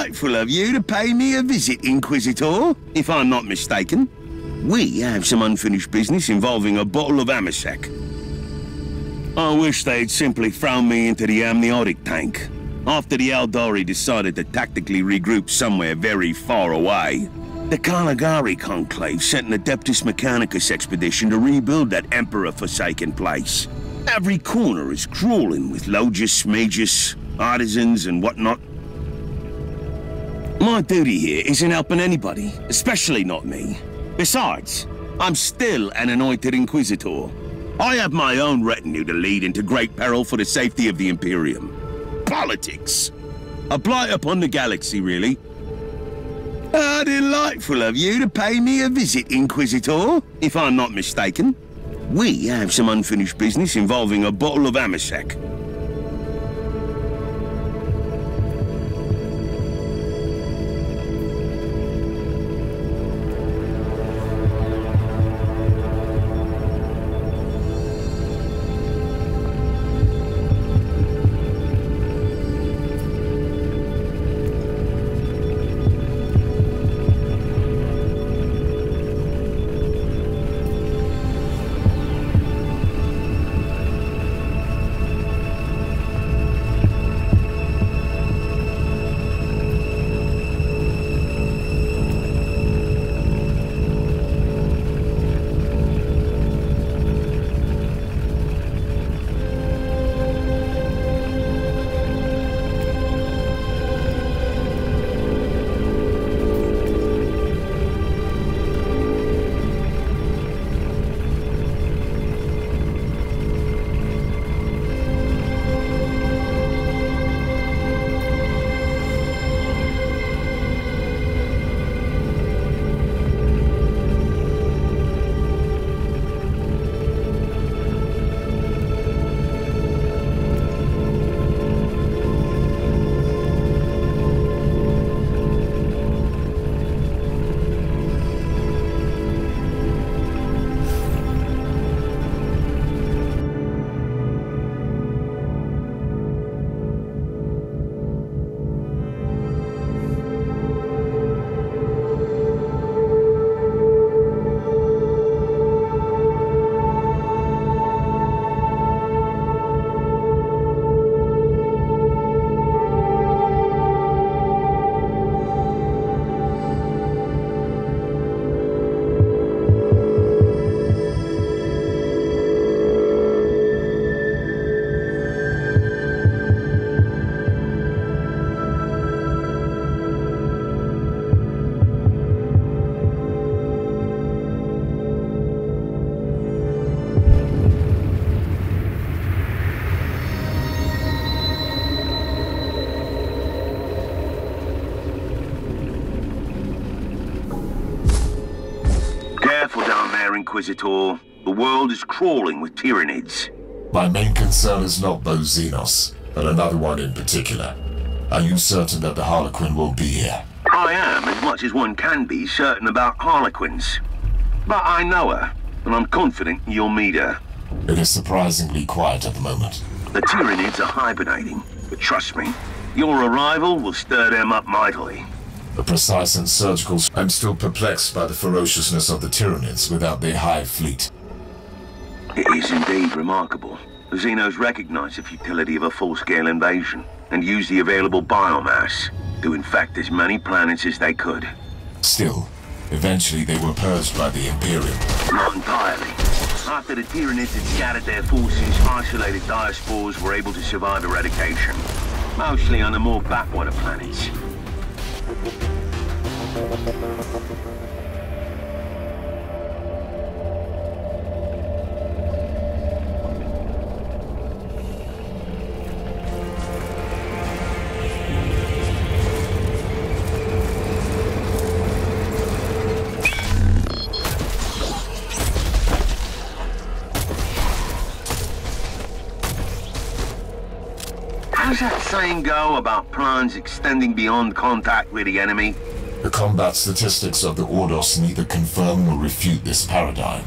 delightful of you to pay me a visit, Inquisitor, if I'm not mistaken. We have some unfinished business involving a bottle of Amasec. I wish they'd simply thrown me into the amniotic tank, after the Eldari decided to tactically regroup somewhere very far away. The Caligari Conclave sent an Adeptus Mechanicus expedition to rebuild that Emperor-forsaken place. Every corner is crawling with Logus, Magus, artisans and whatnot. My duty here isn't helping anybody, especially not me. Besides, I'm still an anointed Inquisitor. I have my own retinue to lead into great peril for the safety of the Imperium. Politics. A blight upon the galaxy, really. How delightful of you to pay me a visit, Inquisitor, if I'm not mistaken. We have some unfinished business involving a bottle of Amasec. Inquisitor. The world is crawling with Tyranids. My main concern is not those Xenos, but another one in particular. Are you certain that the Harlequin will be here? I am, as much as one can be certain about Harlequins. But I know her, and I'm confident you'll meet her. It is surprisingly quiet at the moment. The Tyranids are hibernating, but trust me, your arrival will stir them up mightily. The precise and surgical... I'm still perplexed by the ferociousness of the Tyranids without their hive fleet. It is indeed remarkable. The Xenos recognize the futility of a full-scale invasion and use the available biomass to infect as many planets as they could. Still, eventually they were purged by the Imperium. Not entirely. After the Tyranids had scattered their forces, isolated diaspores were able to survive eradication. Mostly on the more backwater planets. How's that saying go about plans extending beyond contact with the enemy? The combat statistics of the Ordos neither confirm nor refute this paradigm.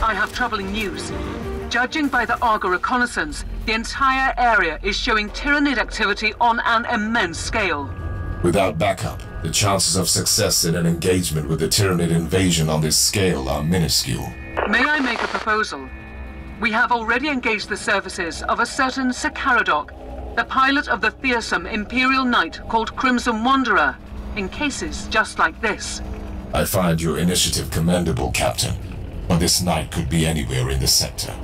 I have troubling news. Judging by the Argo reconnaissance, the entire area is showing Tyranid activity on an immense scale. Without backup, the chances of success in an engagement with the Tyranid invasion on this scale are minuscule. May I make a proposal? We have already engaged the services of a certain Sakaradok, the pilot of the fearsome Imperial Knight called Crimson Wanderer, in cases just like this. I find your initiative commendable, Captain, but this knight could be anywhere in the sector.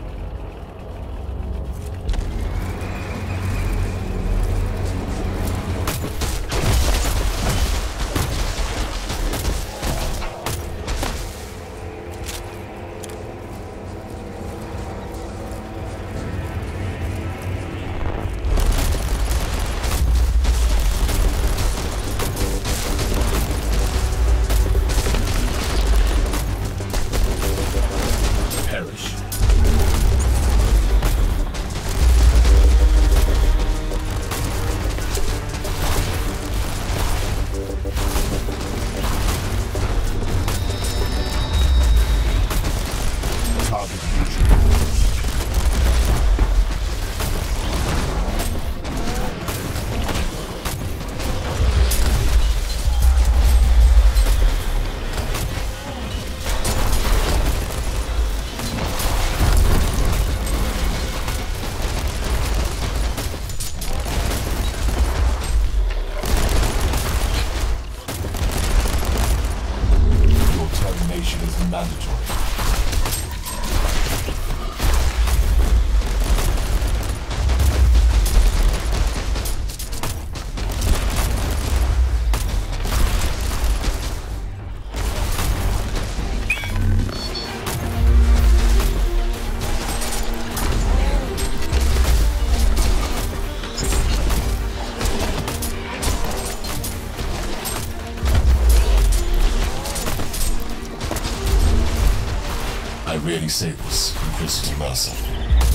Really say this, Inquisitor Mercer.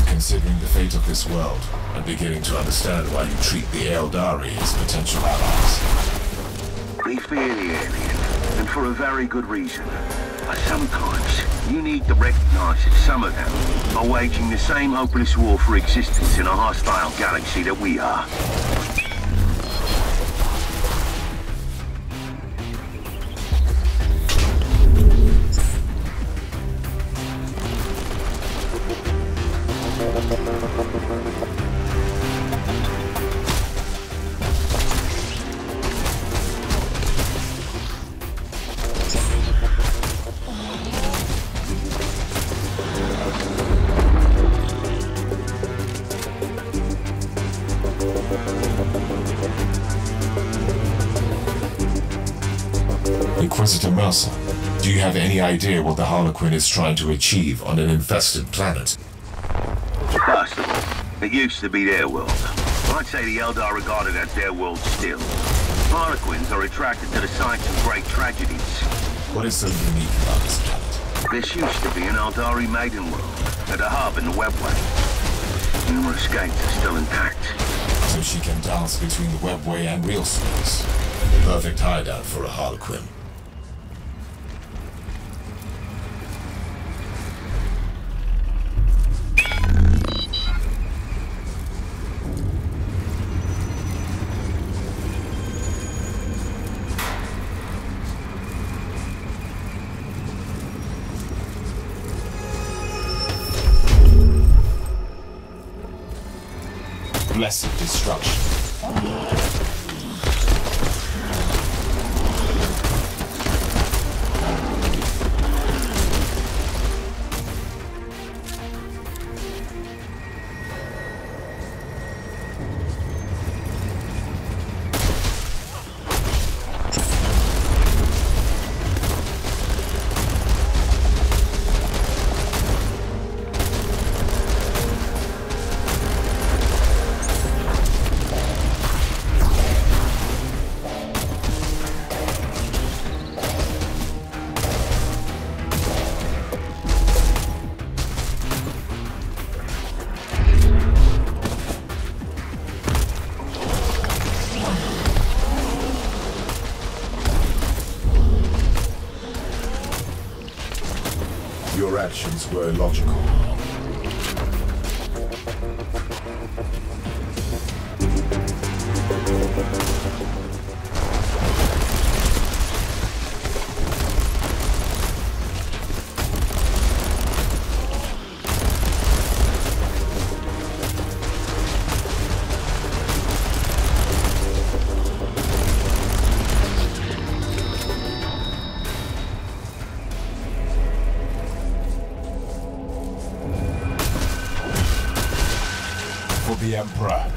Considering the fate of this world, I'm beginning to understand why you treat the Eldari as potential allies. We fear the alien, and for a very good reason. But sometimes, you need to recognize that some of them are waging the same hopeless war for existence in a hostile galaxy that we are. Inquisitor Mercer, do you have any idea what the Harlequin is trying to achieve on an infested planet? First of all, it used to be their world. I'd say the Eldar regard it as their world still. Harlequins are attracted to the sites of great tragedies. What is so unique about this planet? This used to be an Eldari maiden world, at a hub in the webway. Numerous gates are still intact. So she can dance between the webway and real space. Perfect hideout for a Harlequin. Blessed destruction. actions were illogical. The Emperor.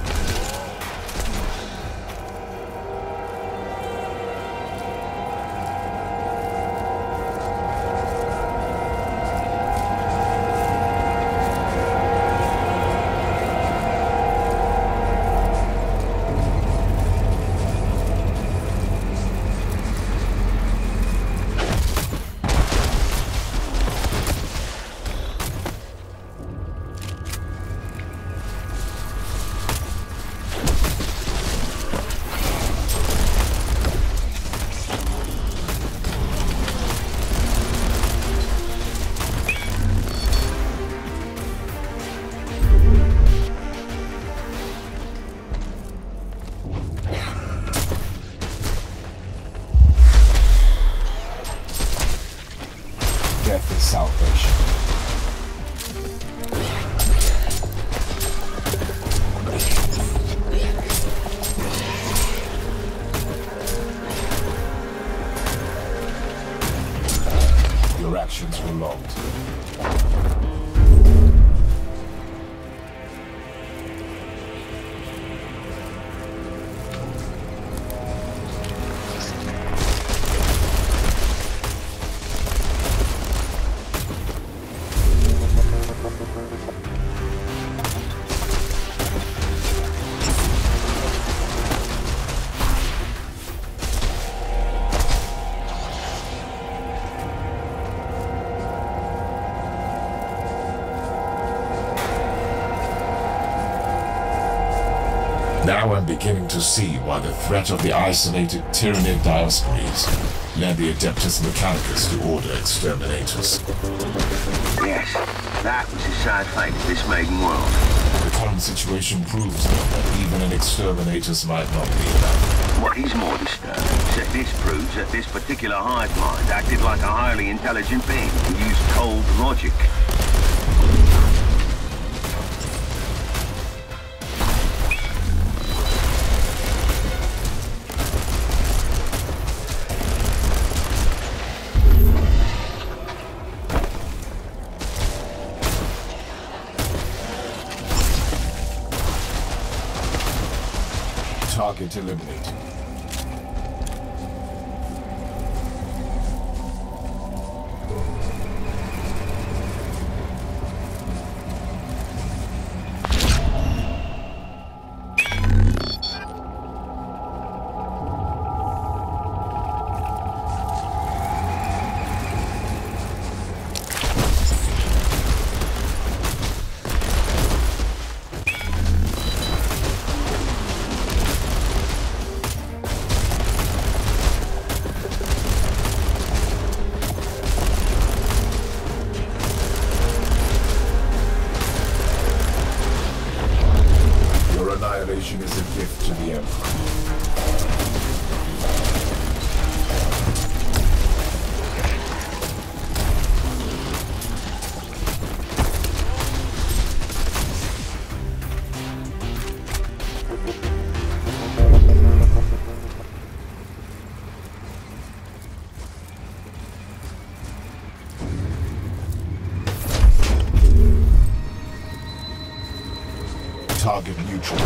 Death is salvation. Your actions were logged. Now I'm beginning to see why the threat of the isolated Tyranid Dioscures led the Adeptus Mechanicus to order exterminators. Yes, that was a sad fate of this maiden world. The current situation proves that even an exterminatus might not be enough. What is more disturbing is that this proves that this particular hive mind acted like a highly intelligent being who used cold logic. Target eliminated. Annihilation is a gift to the Emperor. Target neutral.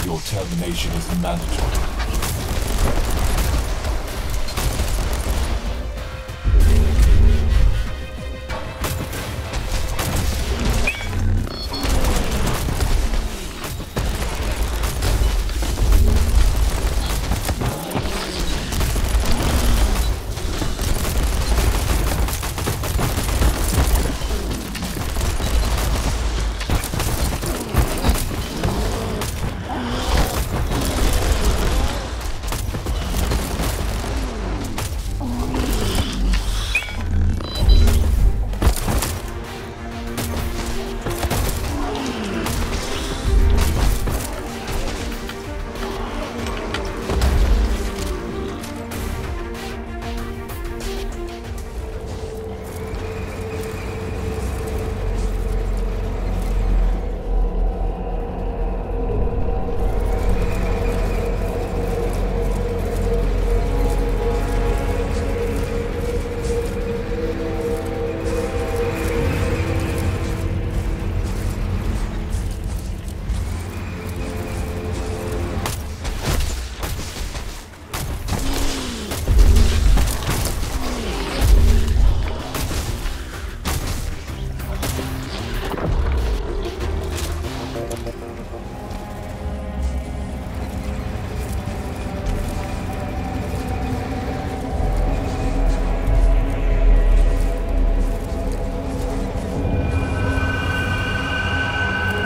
Your termination is mandatory.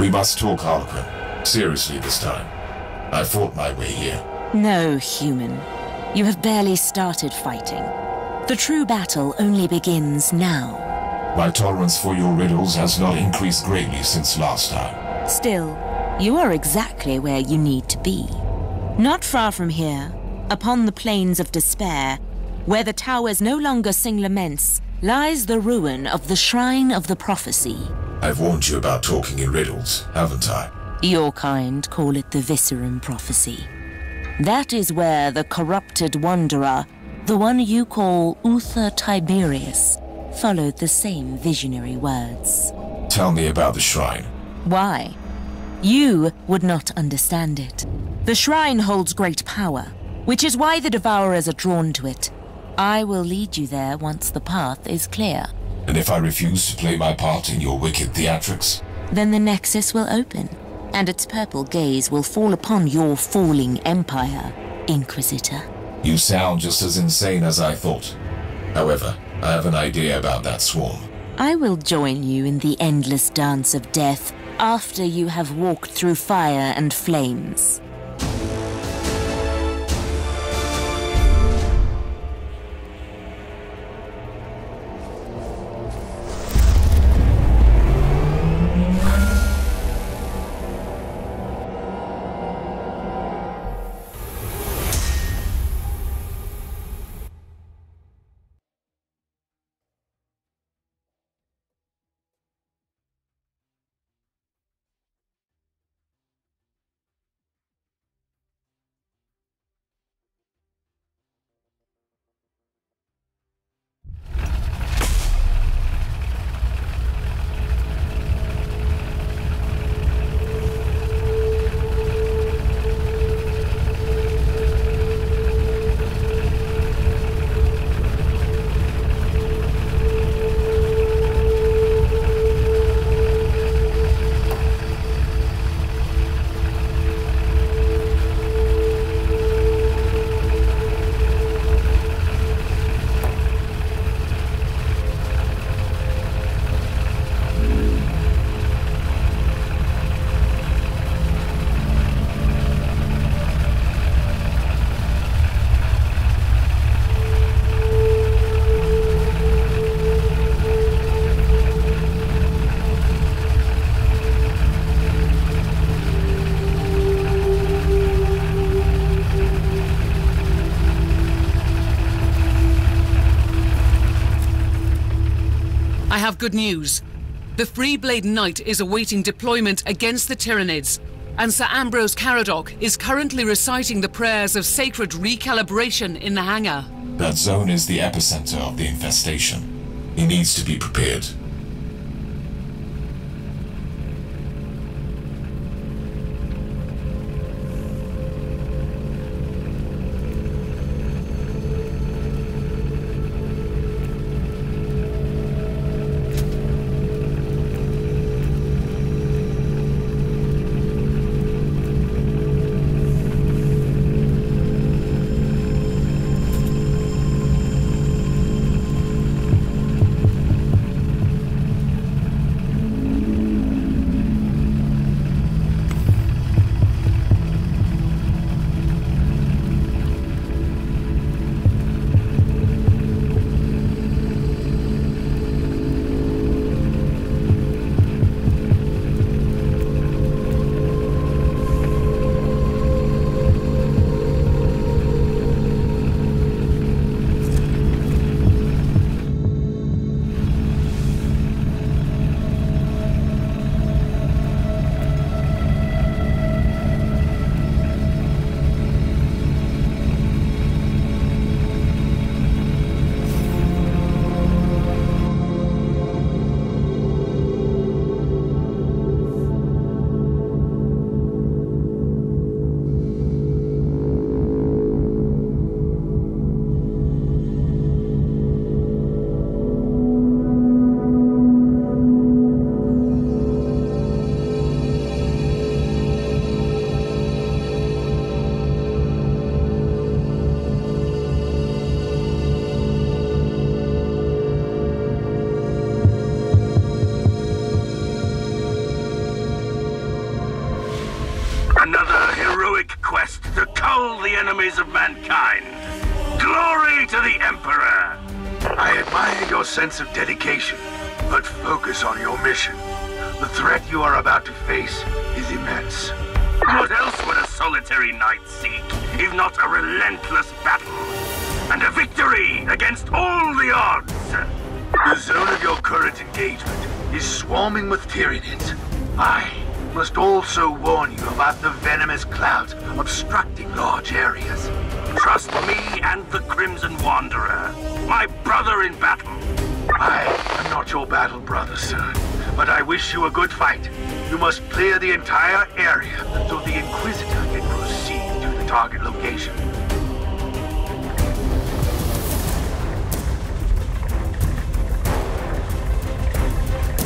We must talk, Harlequin. Seriously this time. I fought my way here. No, human. You have barely started fighting. The true battle only begins now. My tolerance for your riddles has not increased greatly since last time. Still, you are exactly where you need to be. Not far from here, upon the plains of despair, where the towers no longer sing laments, lies the ruin of the Shrine of the Prophecy. I've warned you about talking in riddles, haven't I? Your kind call it the Viscerum Prophecy. That is where the corrupted wanderer, the one you call Uther Tiberius, followed the same visionary words. Tell me about the shrine. Why? You would not understand it. The shrine holds great power, which is why the Devourers are drawn to it. I will lead you there once the path is clear. And if I refuse to play my part in your wicked theatrics? Then the Nexus will open, and its purple gaze will fall upon your falling empire, Inquisitor. You sound just as insane as I thought. However, I have an idea about that swarm. I will join you in the endless dance of death after you have walked through fire and flames. I have good news. The Freeblade Knight is awaiting deployment against the Tyranids, and Sir Ambrose Caradoc is currently reciting the prayers of sacred recalibration in the hangar. That zone is the epicenter of the infestation. He needs to be prepared. quest to cull the enemies of mankind. Glory to the Emperor! I admire your sense of dedication, but focus on your mission. The threat you are about to face is immense. What else would a solitary knight seek, if not a relentless battle? And a victory against all the odds! The zone of your current engagement is swarming with Tyranids. I must also warn you about the venomous clouds obstructing large areas. Trust me and the Crimson Wanderer, my brother in battle. I am not your battle brother, sir, but I wish you a good fight. You must clear the entire area so the Inquisitor can proceed to the target location.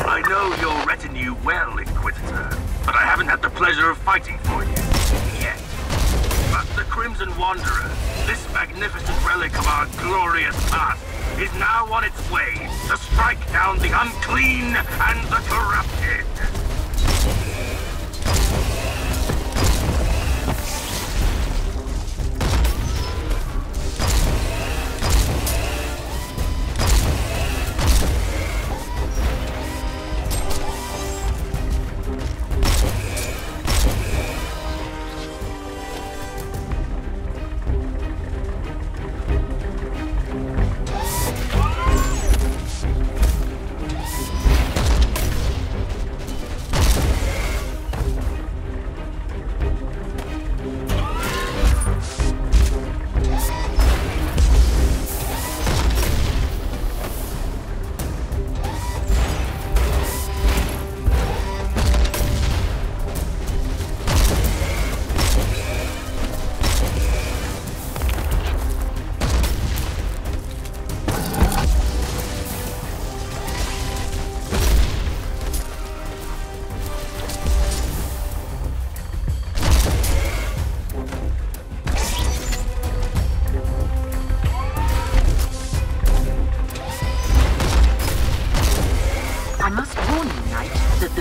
I know your retinue well, Inquisitor, but I haven't had the pleasure of fighting for you yet. But the Crimson Wanderer, this magnificent relic of our glorious past, is now on its way to strike down the unclean and the corrupted.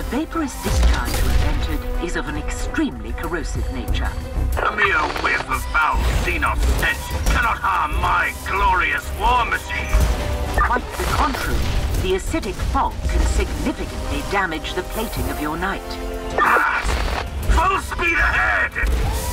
vaporous discharge you have entered is of an extremely corrosive nature. A mere whiff of foul xenos stench cannot harm my glorious war machine. Quite the contrary, the acidic fog can significantly damage the plating of your knight. Blast! Full speed ahead!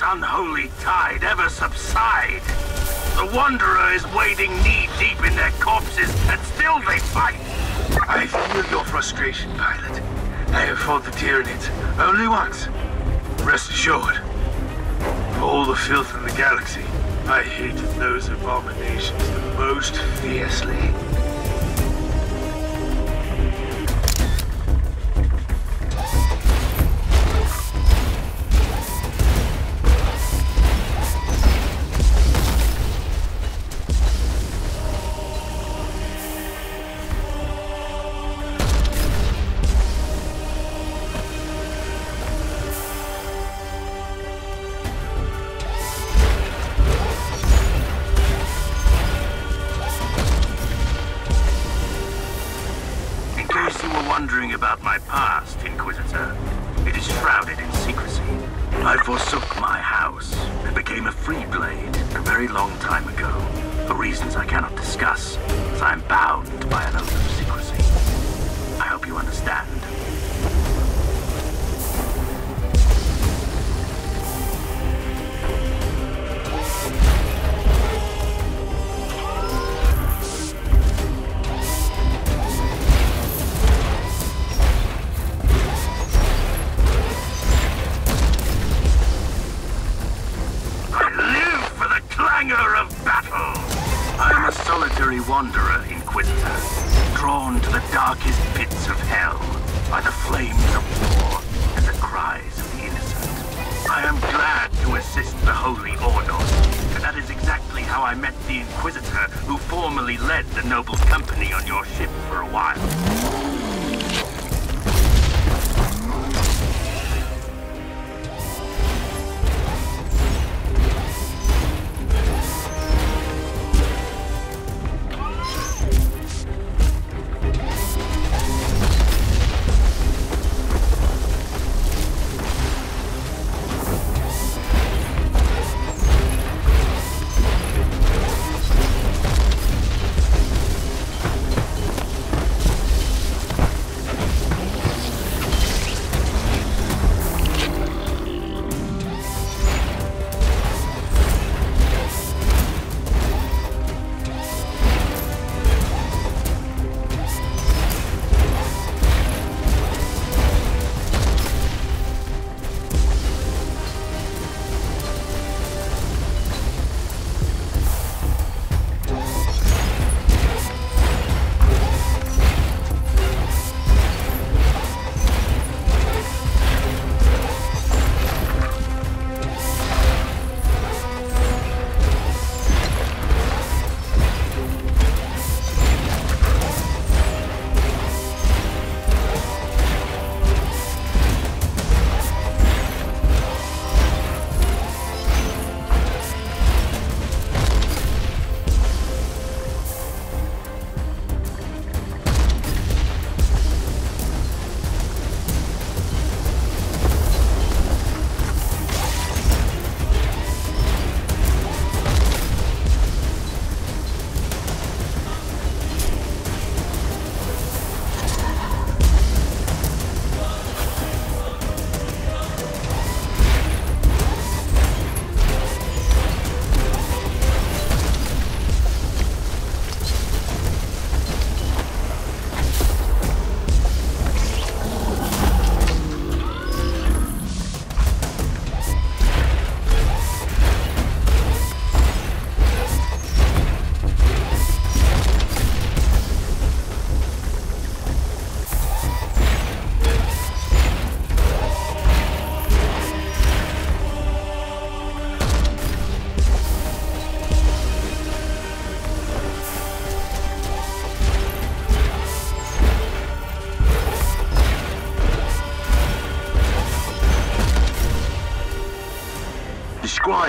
Unholy tide ever subside? The Wanderer is wading knee-deep in their corpses, and still they fight! I feel your frustration, pilot. I have fought the Tyranids only once. Rest assured, of all the filth in the galaxy, I hated those abominations the most fiercely. assist the Holy Order. And that is exactly how I met the Inquisitor who formerly led the noble company on your ship for a while.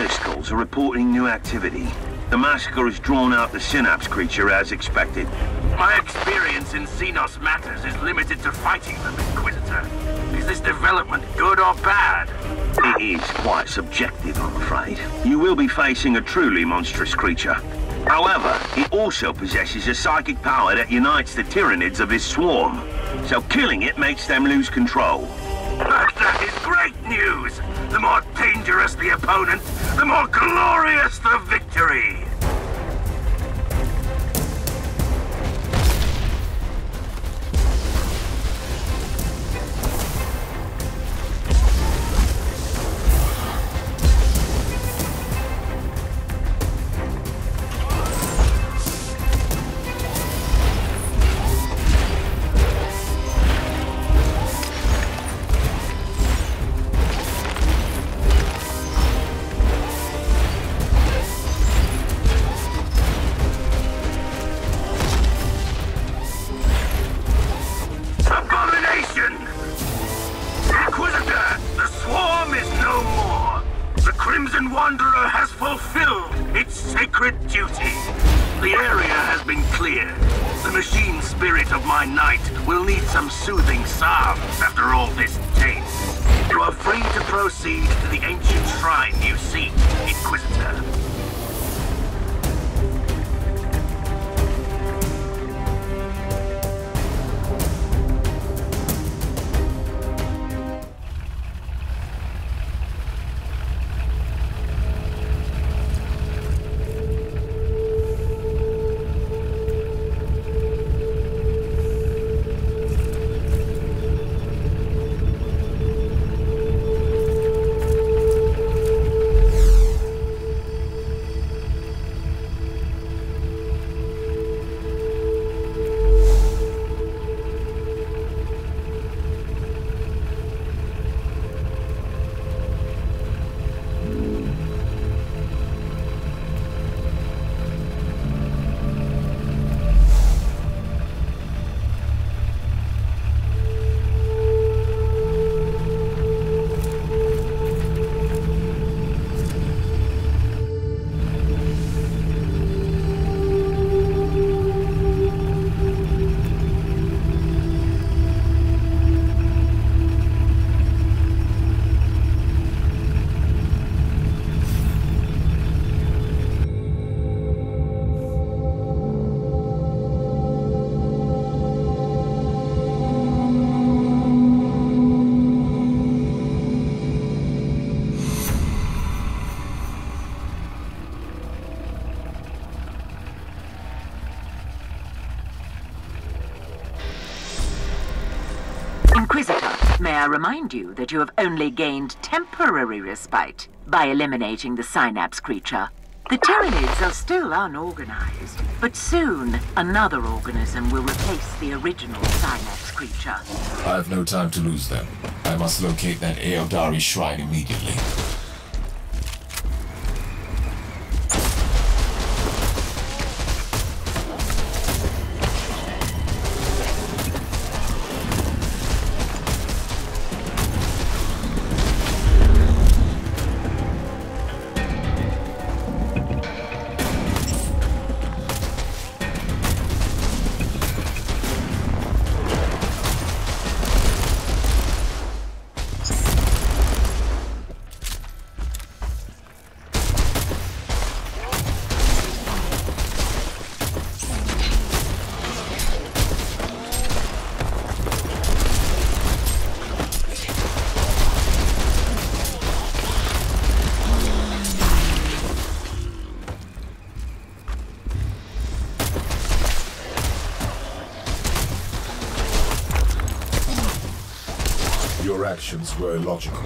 Skulls are reporting new activity. The massacre has drawn out the Synapse creature as expected. My experience in Xenos matters is limited to fighting them, Inquisitor. Is this development good or bad? It is quite subjective, I'm afraid. You will be facing a truly monstrous creature. However, it also possesses a psychic power that unites the Tyranids of his swarm. So killing it makes them lose control. That is great news! The more dangerous the opponent, the more glorious the victory! Wanderer has fulfilled its sacred duty. The area has been cleared. The machine spirit of my knight will need some soothing salves after all this taint. You are free to proceed to the ancient shrine you seek, Inquisitor. I remind you that you have only gained temporary respite by eliminating the synapse creature. The Tyranids are still unorganized, but soon another organism will replace the original synapse creature. I have no time to lose them. I must locate that Eldari shrine immediately. Your actions were illogical.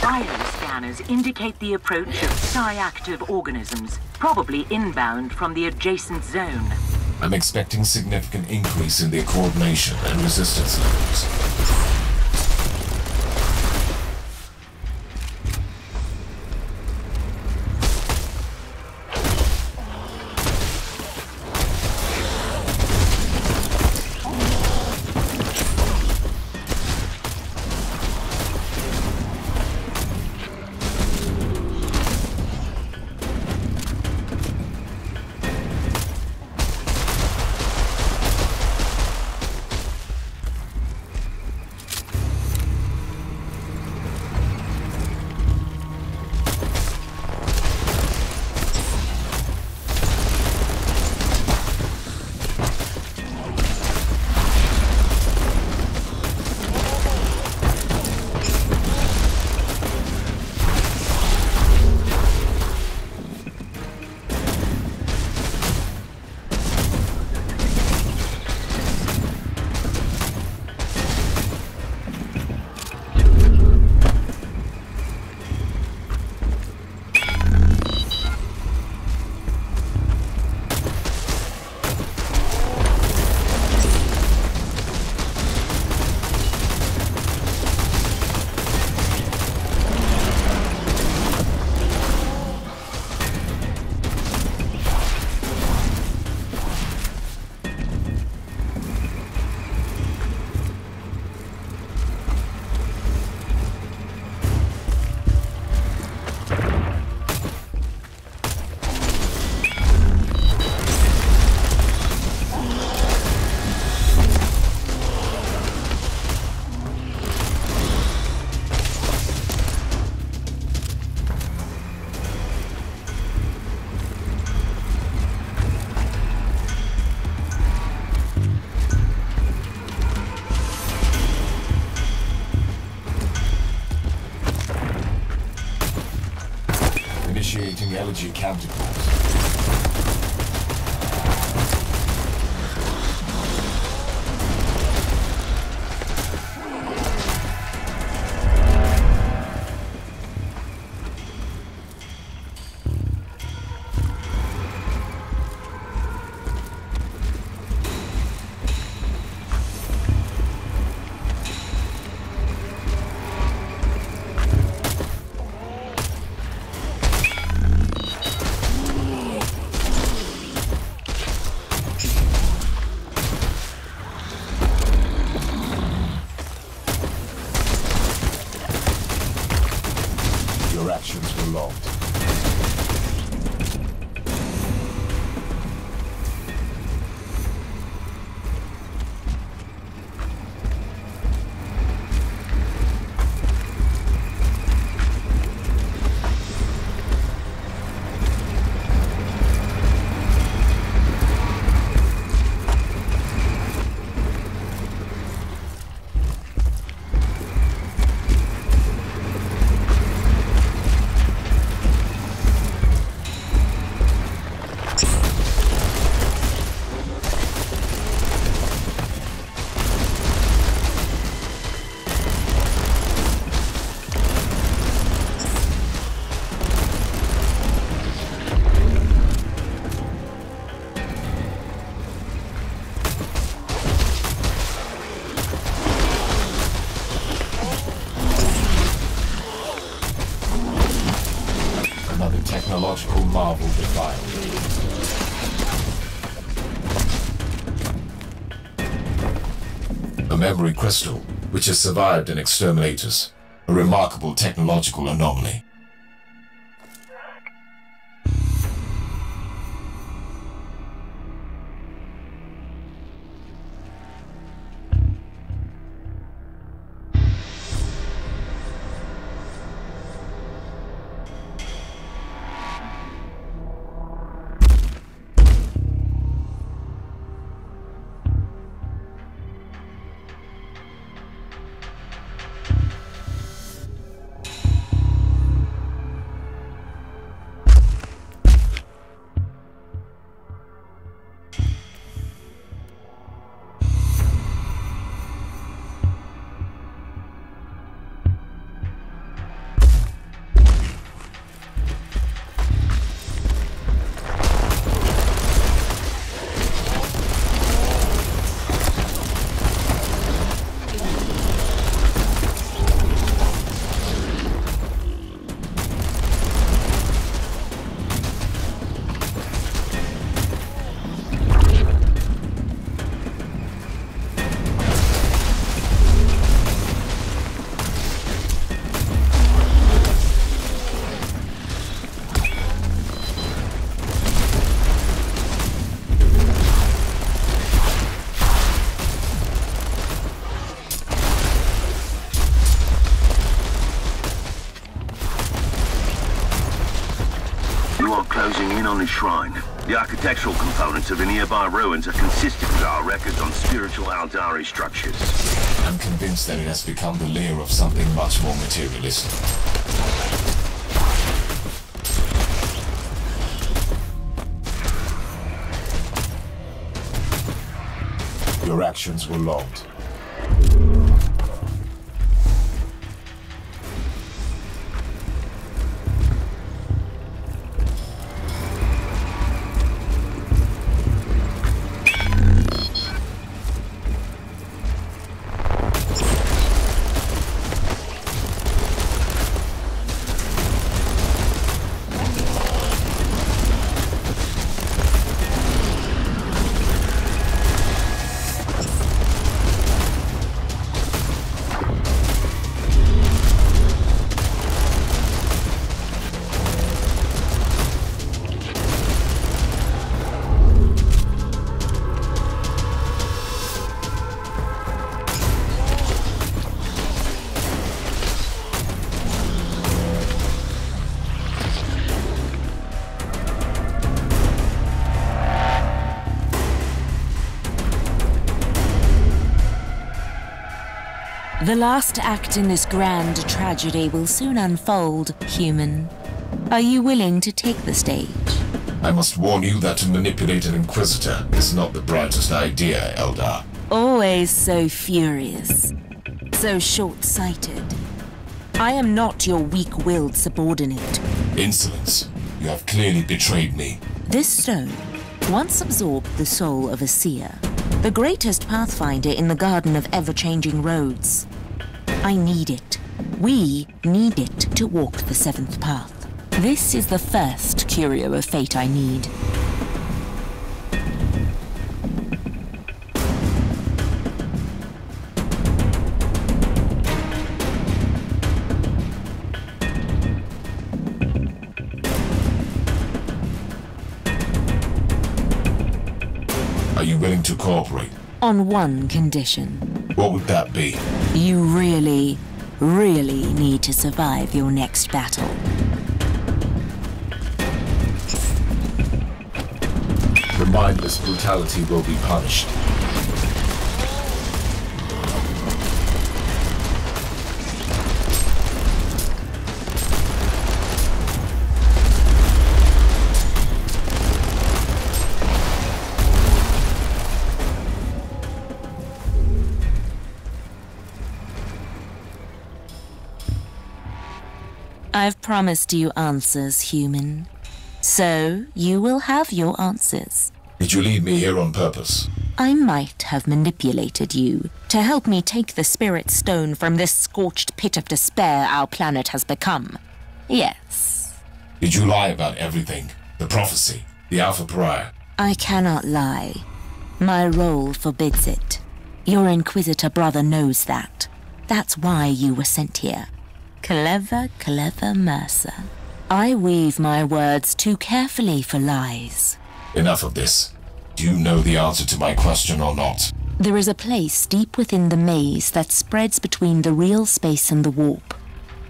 Bioscanners indicate the approach of psi-active organisms, probably inbound from the adjacent zone. I'm expecting significant increase in their coordination and resistance levels. Initiating energy counterpulse. technological marvel defiled. A memory crystal, which has survived an exterminatus. A remarkable technological anomaly. Closing in on the shrine. The architectural components of the nearby ruins are consistent with our records on spiritual Aldari structures. I'm convinced that it has become the lair of something much more materialistic. Your actions were logged. The last act in this grand tragedy will soon unfold, human. Are you willing to take the stage? I must warn you that to manipulate an Inquisitor is not the brightest idea, Eldar. Always so furious. So short-sighted. I am not your weak-willed subordinate. Insolence. You have clearly betrayed me. This stone once absorbed the soul of a seer, the greatest pathfinder in the Garden of Ever-Changing Roads. I need it. We need it to walk the seventh path. This is the first curio of fate I need. Are you willing to cooperate? On one condition. What would that be? You really, really need to survive your next battle. The mindless brutality will be punished. I've promised you answers, human. So, you will have your answers. Did you lead me here on purpose? I might have manipulated you to help me take the Spirit Stone from this scorched pit of despair our planet has become. Yes. Did you lie about everything? The prophecy, the Alpha Pariah? I cannot lie. My role forbids it. Your Inquisitor brother knows that. That's why you were sent here. Clever, clever Mercer. I weave my words too carefully for lies. Enough of this. Do you know the answer to my question or not? There is a place deep within the maze that spreads between the real space and the warp.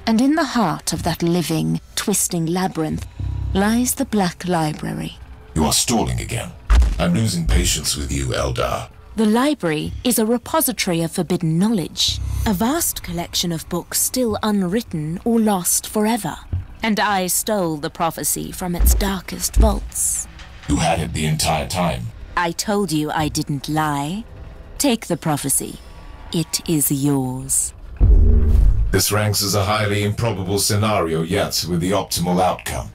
And in the heart of that living, twisting labyrinth lies the Black Library. You are stalling again. I'm losing patience with you, Eldar. The library is a repository of forbidden knowledge, a vast collection of books still unwritten or lost forever. And I stole the prophecy from its darkest vaults. You had it the entire time. I told you I didn't lie. Take the prophecy. It is yours. This ranks as a highly improbable scenario yet with the optimal outcome.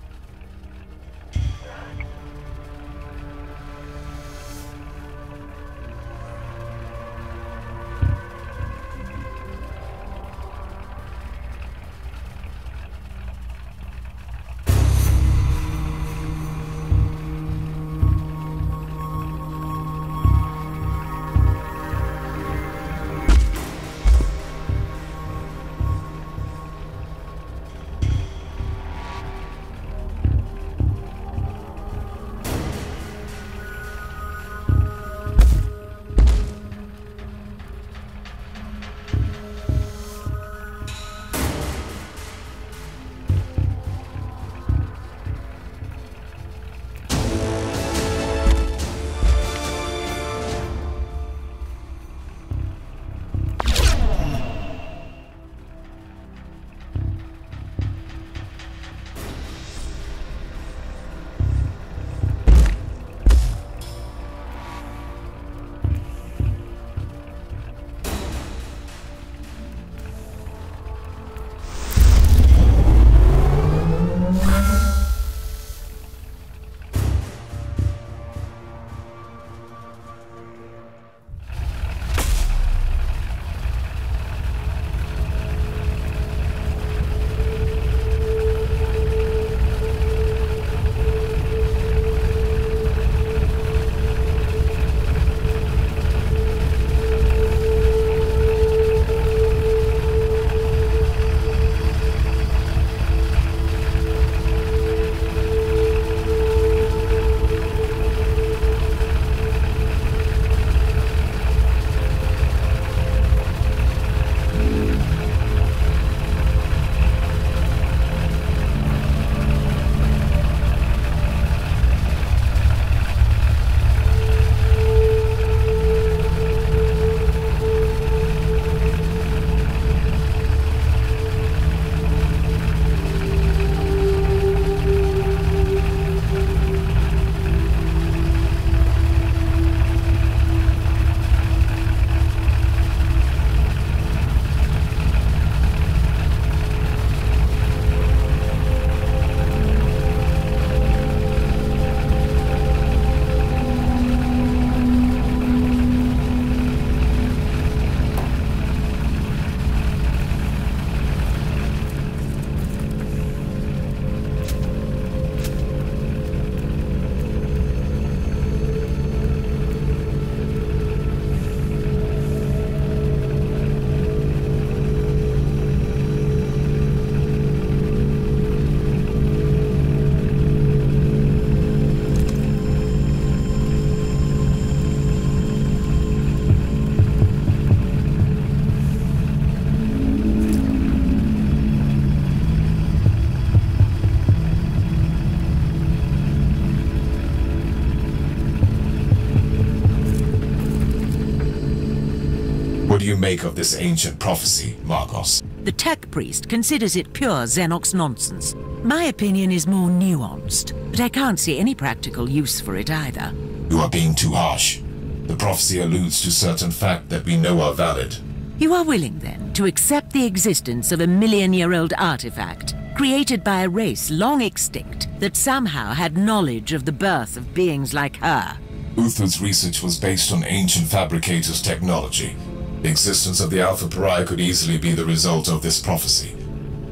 What do you make of this ancient prophecy, Marcos? The tech priest considers it pure Xenox nonsense. My opinion is more nuanced, but I can't see any practical use for it either. You are being too harsh. The prophecy alludes to certain facts that we know are valid. You are willing, then, to accept the existence of a million-year-old artifact, created by a race long extinct, that somehow had knowledge of the birth of beings like her? Uther's research was based on ancient fabricators' technology. The existence of the Alpha Pariah could easily be the result of this prophecy.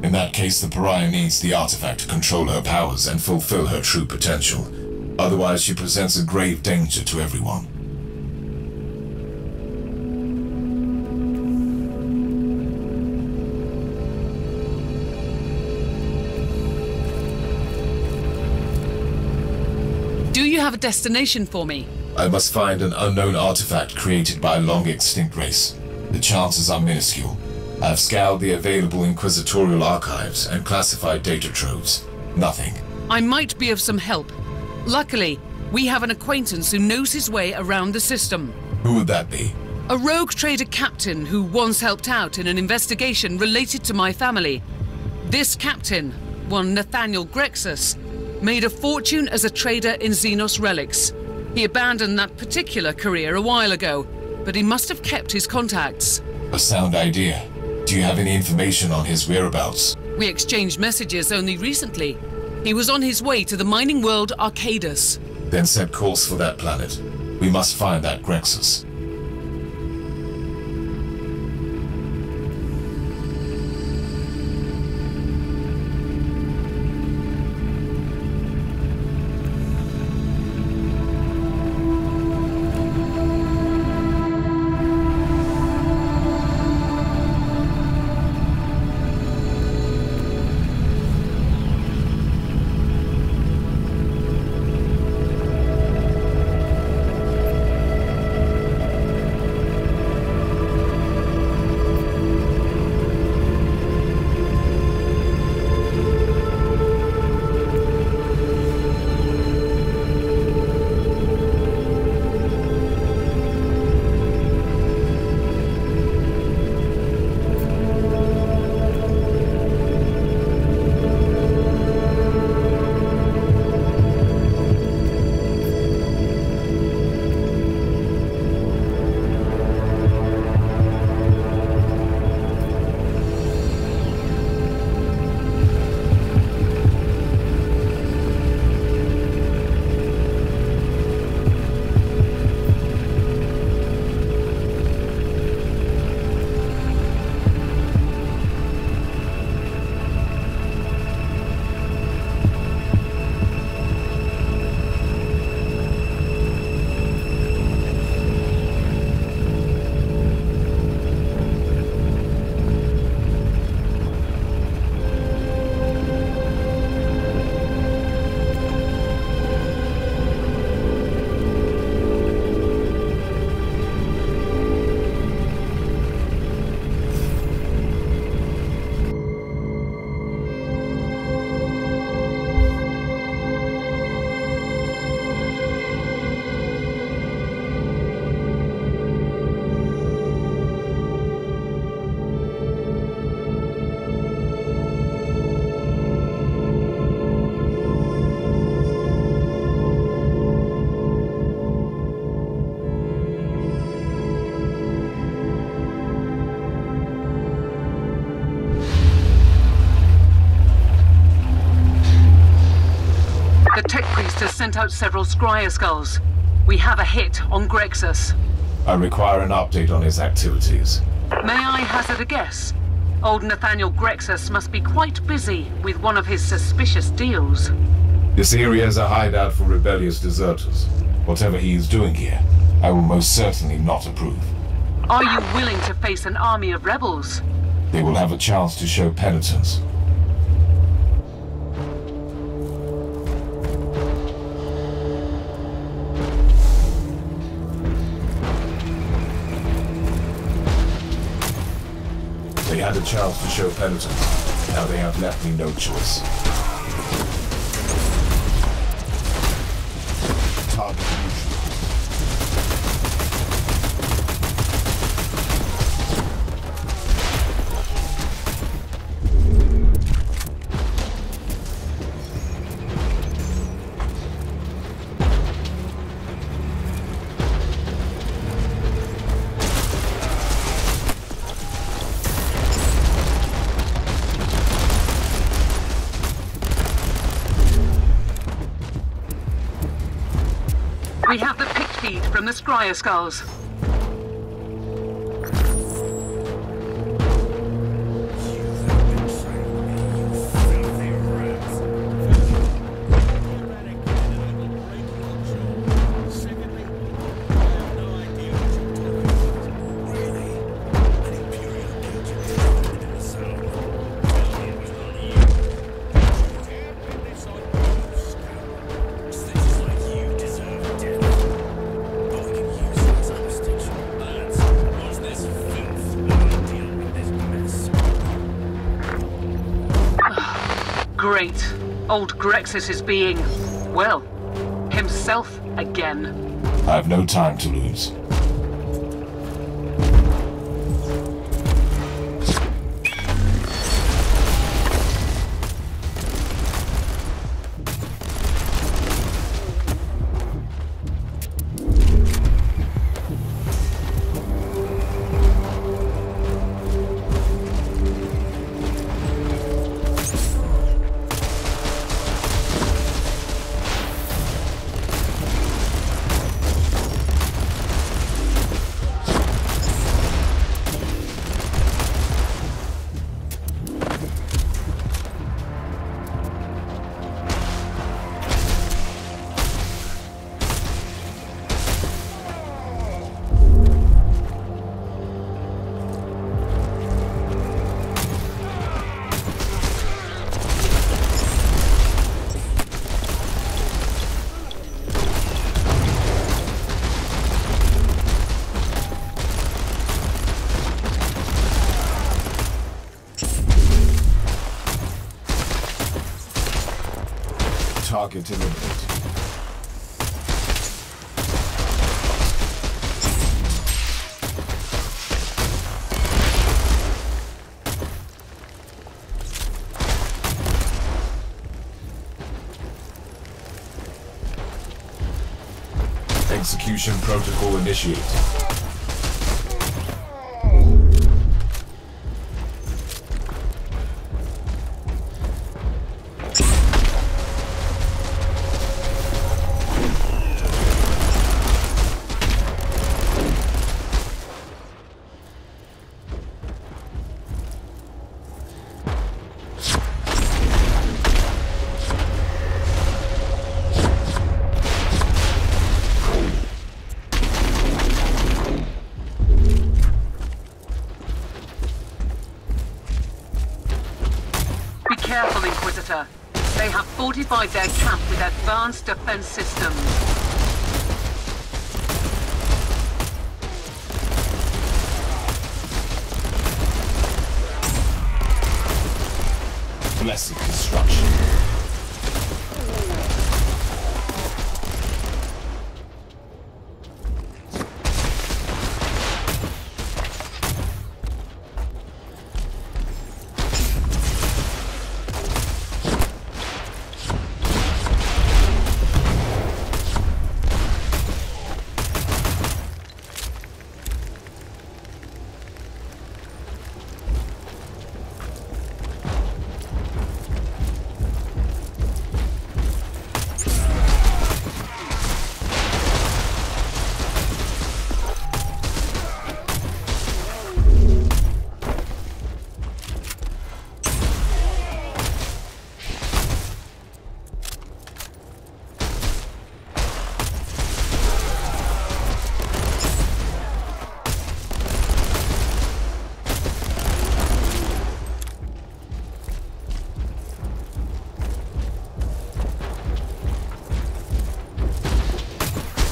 In that case, the Pariah needs the artifact to control her powers and fulfill her true potential. Otherwise, she presents a grave danger to everyone. Do you have a destination for me? I must find an unknown artifact created by a long-extinct race. The chances are minuscule. I've scoured the available Inquisitorial archives and classified data troves. Nothing. I might be of some help. Luckily, we have an acquaintance who knows his way around the system. Who would that be? A rogue trader captain who once helped out in an investigation related to my family. This captain, one Nathaniel Grexus, made a fortune as a trader in Xenos relics. He abandoned that particular career a while ago, but he must have kept his contacts. A sound idea. Do you have any information on his whereabouts? We exchanged messages only recently. He was on his way to the mining world Arcadus. Then set course for that planet. We must find that Grexus. The tech priest has sent out several scryer skulls. We have a hit on Grexus. I require an update on his activities. May I hazard a guess? Old Nathaniel Grexus must be quite busy with one of his suspicious deals. This area is a hideout for rebellious deserters. Whatever he is doing here, I will most certainly not approve. Are you willing to face an army of rebels? They will have a chance to show penitence. They had a chance to show penitence. Now they have left me no choice. Target neutral. We have the pick feed from the scryer skulls. wait. Old Grexis is being, well, himself again. I have no time to lose. Target eliminated. Execution protocol initiated. Careful, Inquisitor. They have fortified their camp with advanced defense systems. Blessed destruction.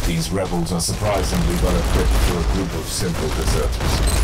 These rebels are surprisingly well equipped for a group of simple deserters.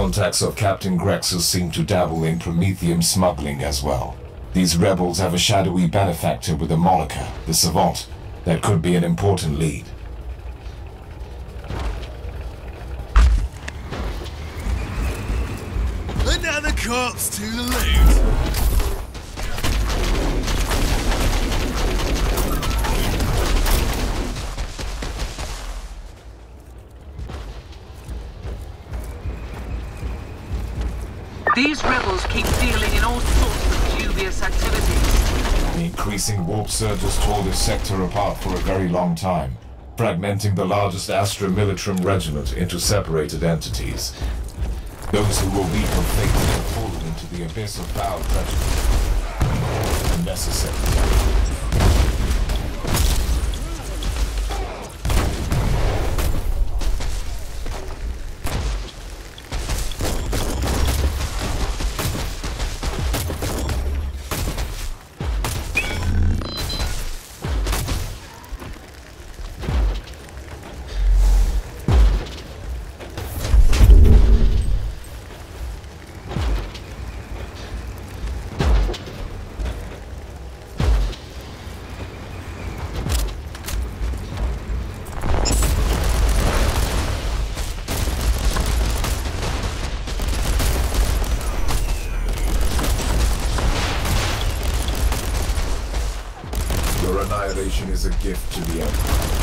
Contacts of Captain Grexus seem to dabble in Prometheum smuggling as well. These rebels have a shadowy benefactor with a moniker, the Savant, that could be an important lead. Another corpse to the loot! These rebels keep dealing in all sorts of dubious activities. The increasing warp surges tore this sector apart for a very long time, fragmenting the largest Astra Militarum regiment into separated entities. Those who were weak of faith have fallen into the abyss of foul prejudice. Unnecessary. Annihilation is a gift to the Empire.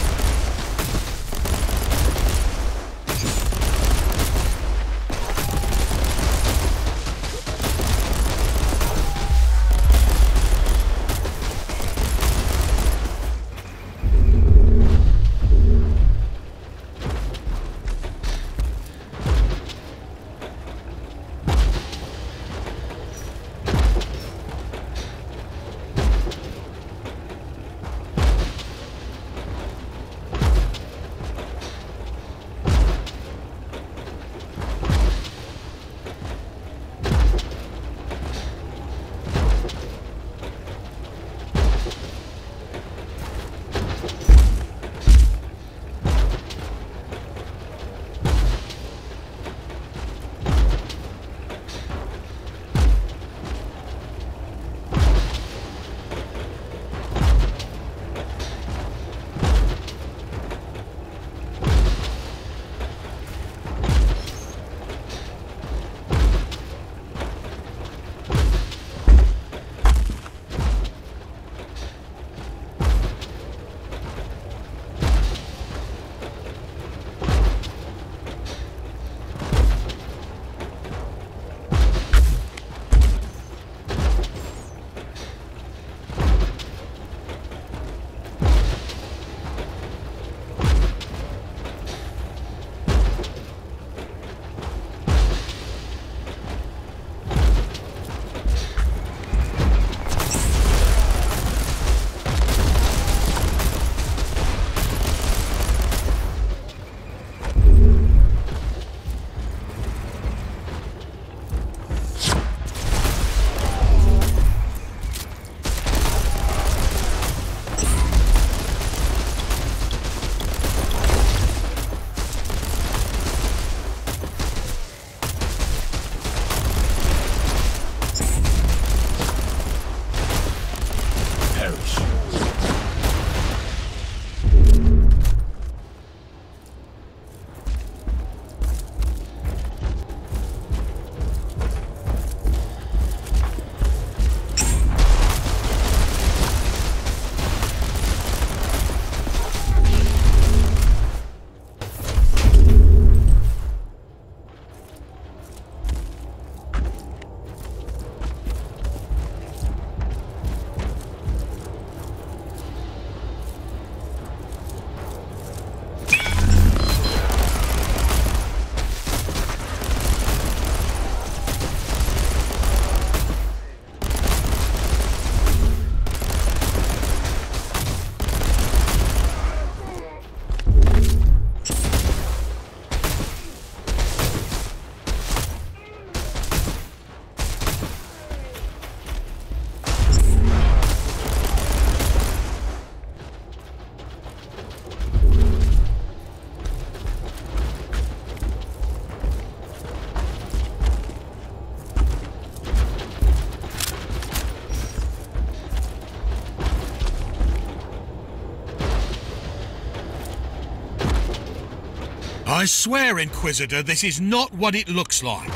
I swear, Inquisitor, this is not what it looks like.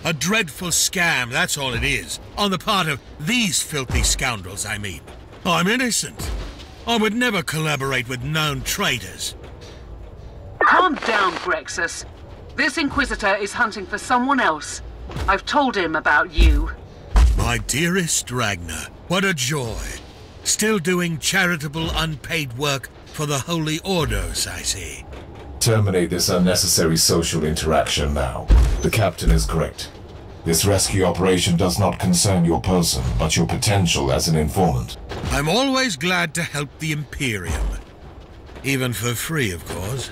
A dreadful scam, that's all it is. On the part of these filthy scoundrels, I mean. I'm innocent. I would never collaborate with known traitors. Calm down, Grexus. This Inquisitor is hunting for someone else. I've told him about you. My dearest Ragnar, what a joy. Still doing charitable unpaid work for the Holy Orders, I see. Terminate this unnecessary social interaction now. The captain is correct. This rescue operation does not concern your person, but your potential as an informant. I'm always glad to help the Imperium. Even for free, of course.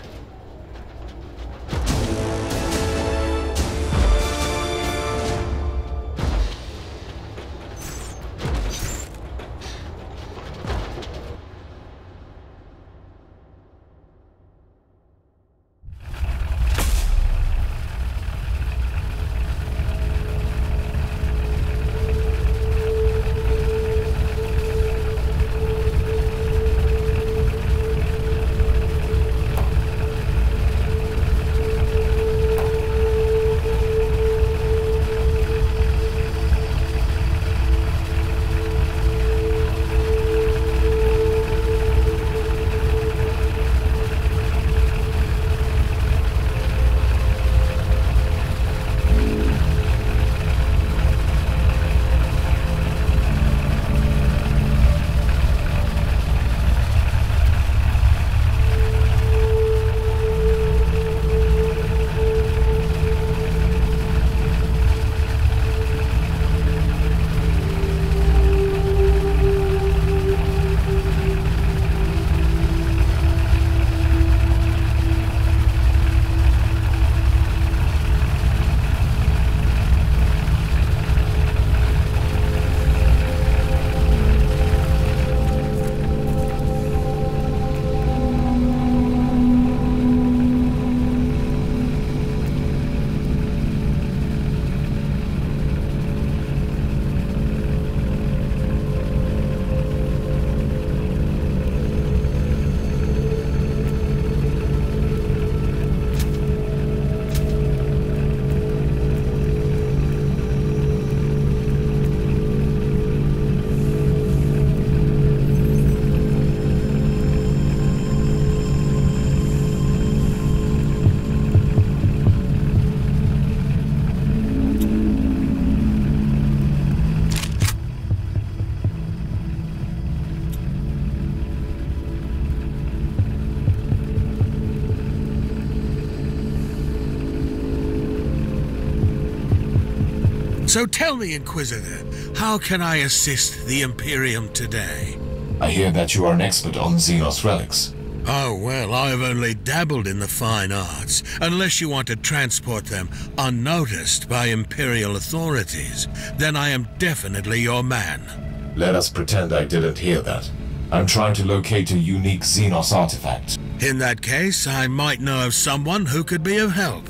So tell me, Inquisitor, how can I assist the Imperium today? I hear that you are an expert on Xenos relics. Oh, well, I've only dabbled in the fine arts, unless you want to transport them unnoticed by Imperial authorities. Then I am definitely your man. Let us pretend I didn't hear that. I'm trying to locate a unique Xenos artifact. In that case, I might know of someone who could be of help.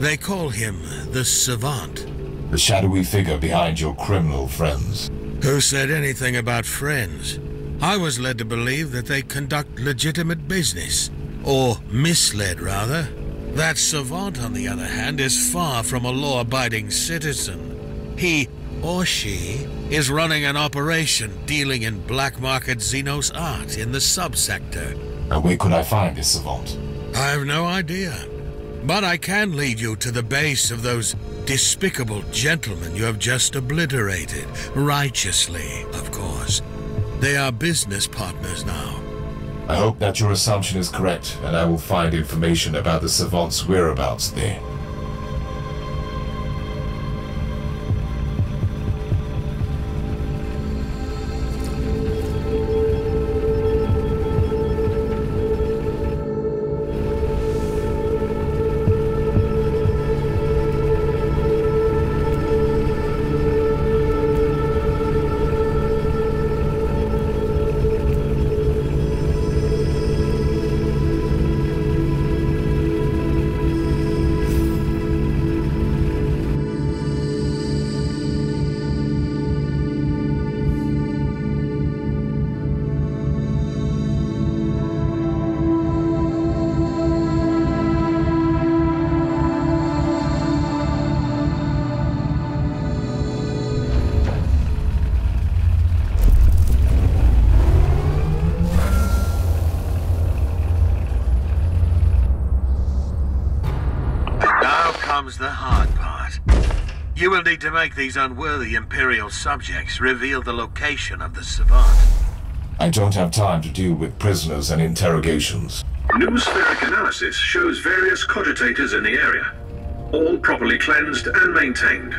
They call him the Savant. The shadowy figure behind your criminal friends. Who said anything about friends? I was led to believe that they conduct legitimate business. Or misled, rather. That Savant, on the other hand, is far from a law-abiding citizen. He, or she, is running an operation dealing in black market Xenos art in the subsector. And where could I find this Savant? I have no idea. But I can lead you to the base of those despicable gentlemen you have just obliterated. Righteously, of course. They are business partners now. I hope that your assumption is correct, and I will find information about the Savant's whereabouts there. need to make these unworthy Imperial subjects reveal the location of the Savant. I don't have time to deal with prisoners and interrogations. Noospheric analysis shows various cogitators in the area, all properly cleansed and maintained.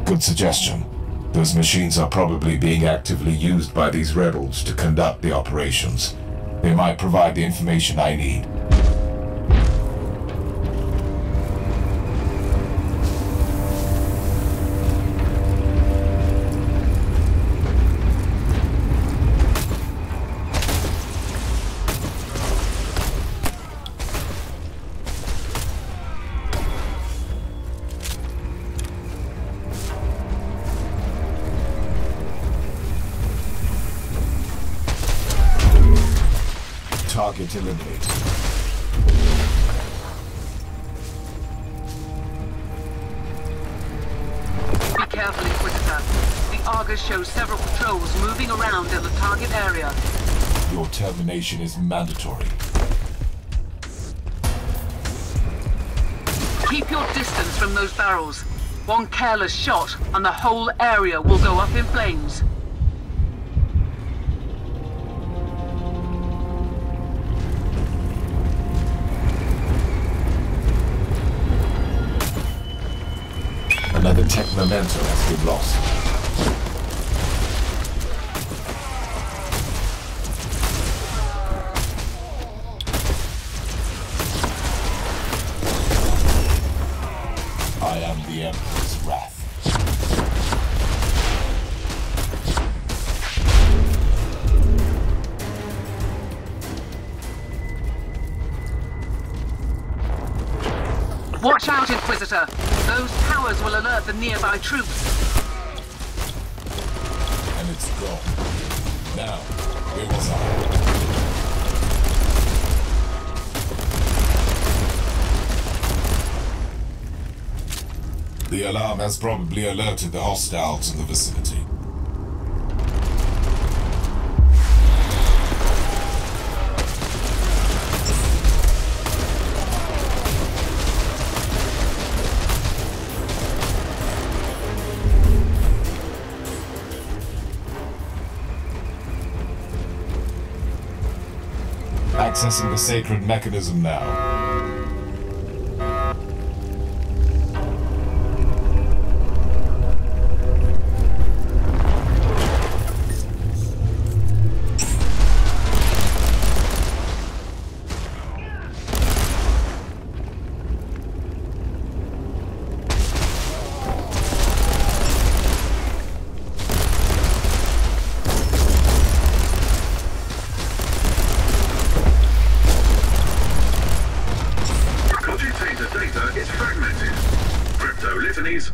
Good suggestion. Those machines are probably being actively used by these rebels to conduct the operations. They might provide the information I need. Target eliminated. Be careful, Inquisitor. The Argus shows several patrols moving around in the target area. Your termination is mandatory. Keep your distance from those barrels. One careless shot, and the whole area will go up in flames. Another Techno has been lost. I am the Emperor's wrath. Watch out, Inquisitor! Those towers will alert the nearby troops. And it's gone. Now, where was I? The alarm has probably alerted the hostiles in the vicinity. Accessing the sacred mechanism now.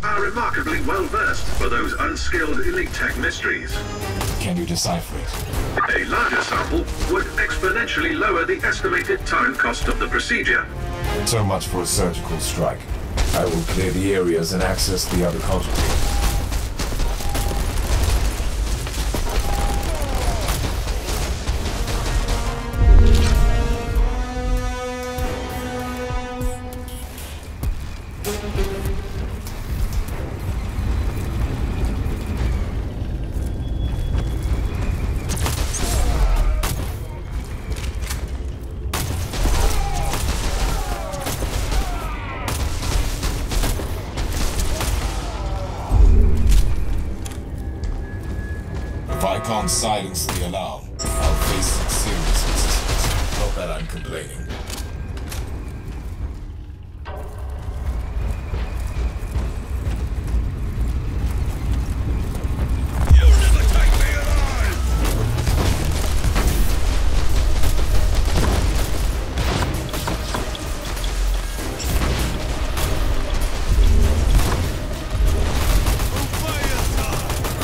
Are remarkably well-versed for those unskilled elite tech mysteries. Can you decipher it? A larger sample would exponentially lower the estimated time cost of the procedure. So much for a surgical strike. I will clear the areas and access the other cogitators. If I can't silence the alarm, I'll face some serious consequences. Not that I'm complaining.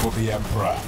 For the Emperor.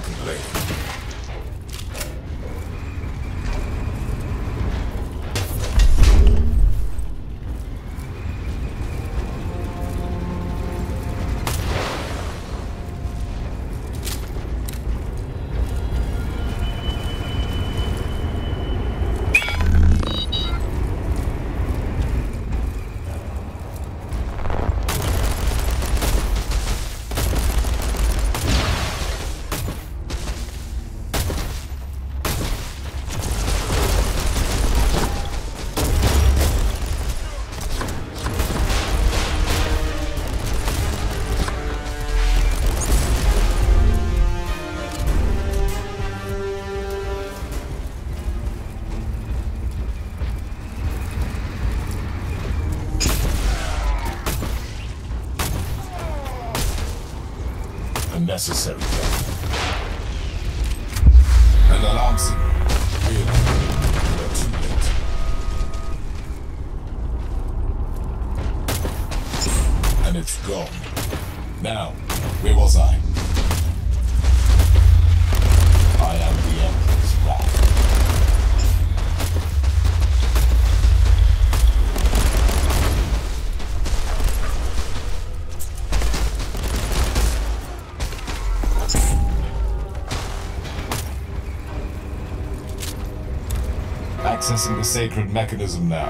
complain. Necessary. An alarm signal. Really? We're too late. And it's gone. Now, where was I? I am the Emperor's wrath. Accessing the sacred mechanism now.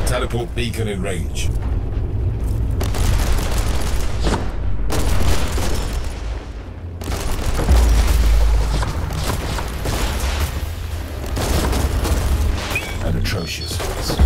Teleport beacon in range. An atrocious waste.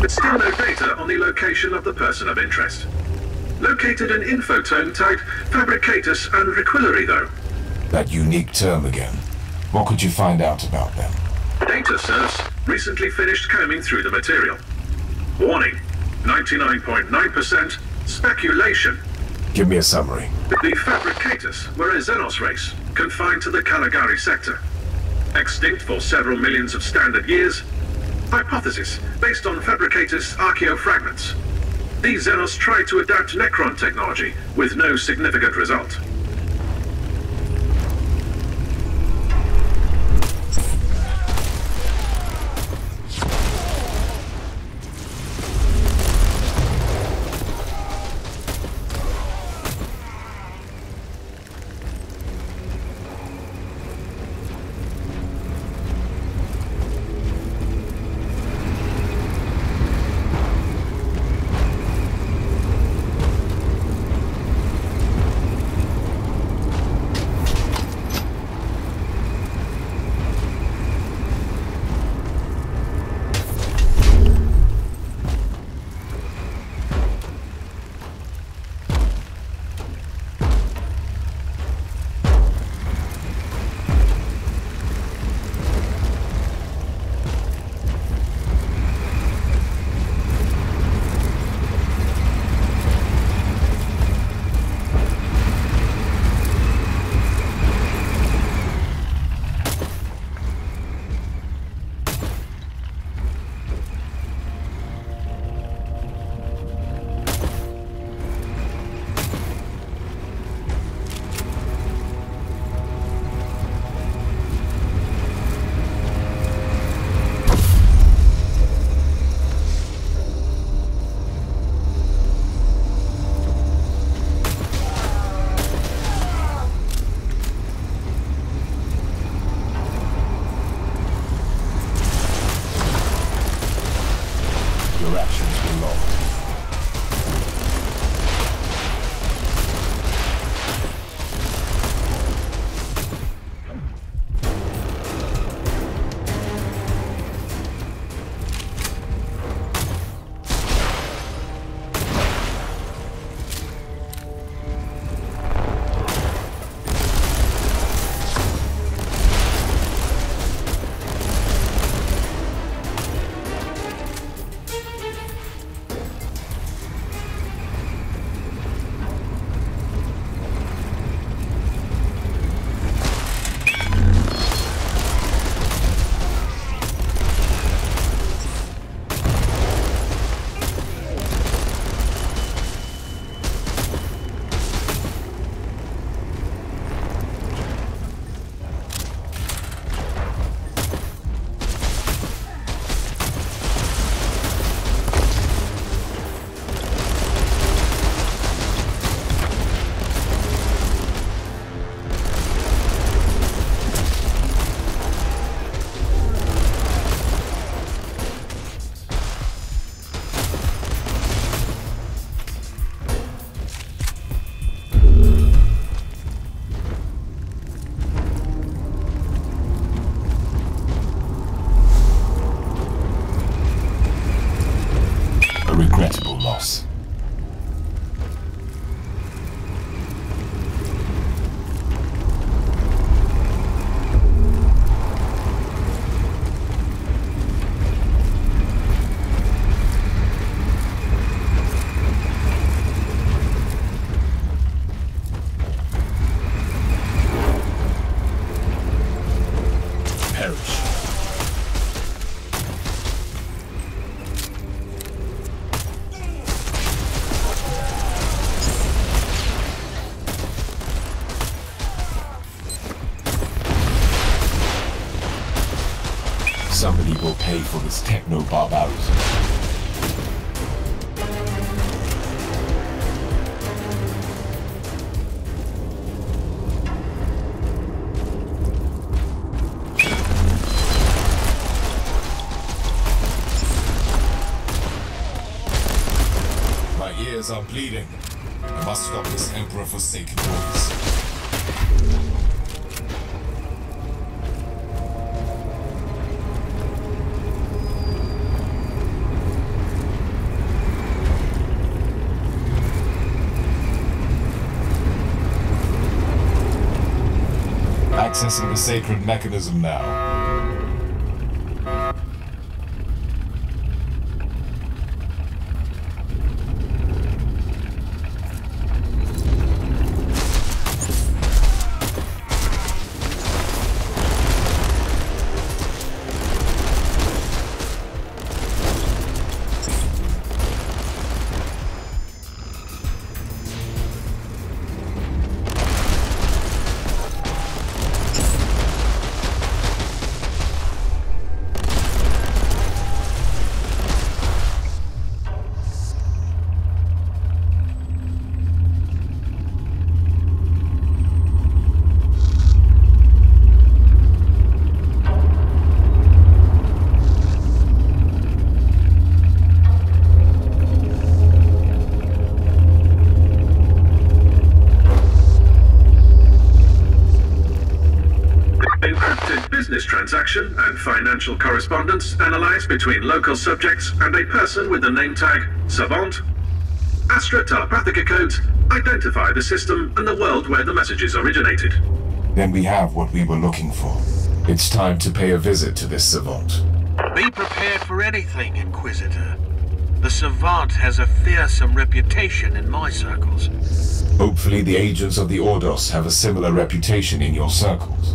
Still no data on the location of the person of interest. Located an infotone tagged Fabricatus and Requillery, though. That unique term again. What could you find out about them? Data source recently finished combing through the material. Warning, 99.9% speculation. Give me a summary. The Fabricatus were a Xenos race, confined to the Caligari sector. Extinct for several millions of standard years. Hypothesis, based on Fabricatus archaeofragments. These Xenos tried to adapt Necron technology, with no significant result. perish. Somebody will pay for this techno barbarism. My ears are bleeding. I must stop this Emperor-forsaken noise. Accessing the sacred mechanism now. Transaction and financial correspondence analyzed between local subjects and a person with the name tag Savant. Astra Telepathica codes identify the system and the world where the messages originated. Then we have what we were looking for. It's time to pay a visit to this Savant. Be prepared for anything, Inquisitor. The Savant has a fearsome reputation in my circles. Hopefully the agents of the Ordos have a similar reputation in your circles.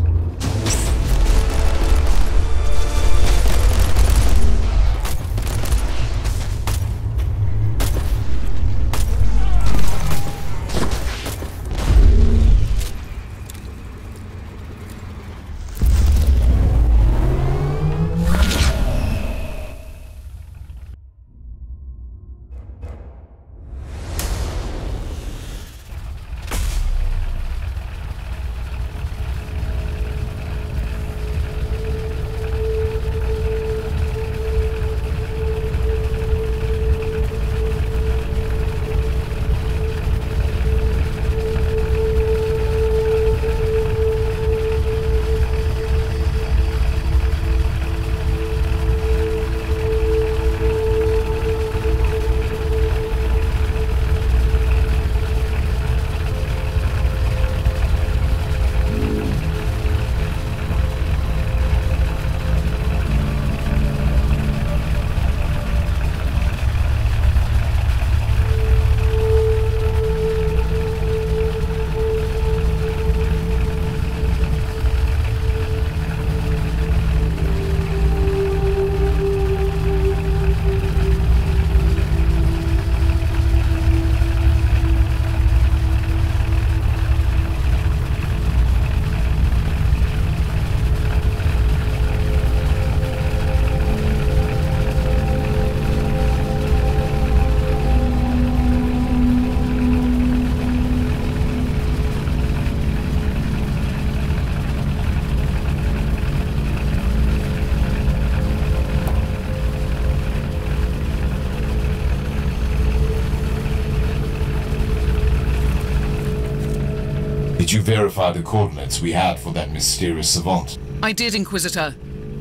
Did you verify the coordinates we had for that mysterious savant? I did, Inquisitor.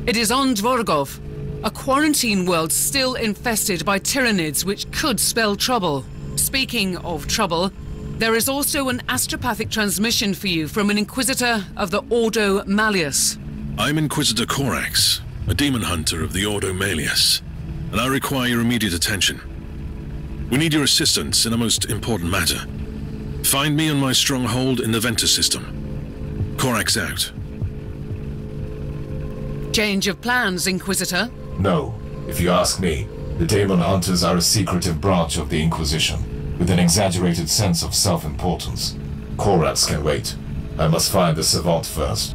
It is on Dvorgov, a quarantine world still infested by tyrannids which could spell trouble. Speaking of trouble, there is also an astropathic transmission for you from an Inquisitor of the Ordo Malleus. I'm Inquisitor Corax, a demon hunter of the Ordo Malleus, and I require your immediate attention. We need your assistance in a most important matter. Find me on my stronghold in the Ventus system. Corax out. Change of plans, Inquisitor? No. If you ask me, the Demon Hunters are a secretive branch of the Inquisition, with an exaggerated sense of self-importance. Korax can wait. I must find the Savant first.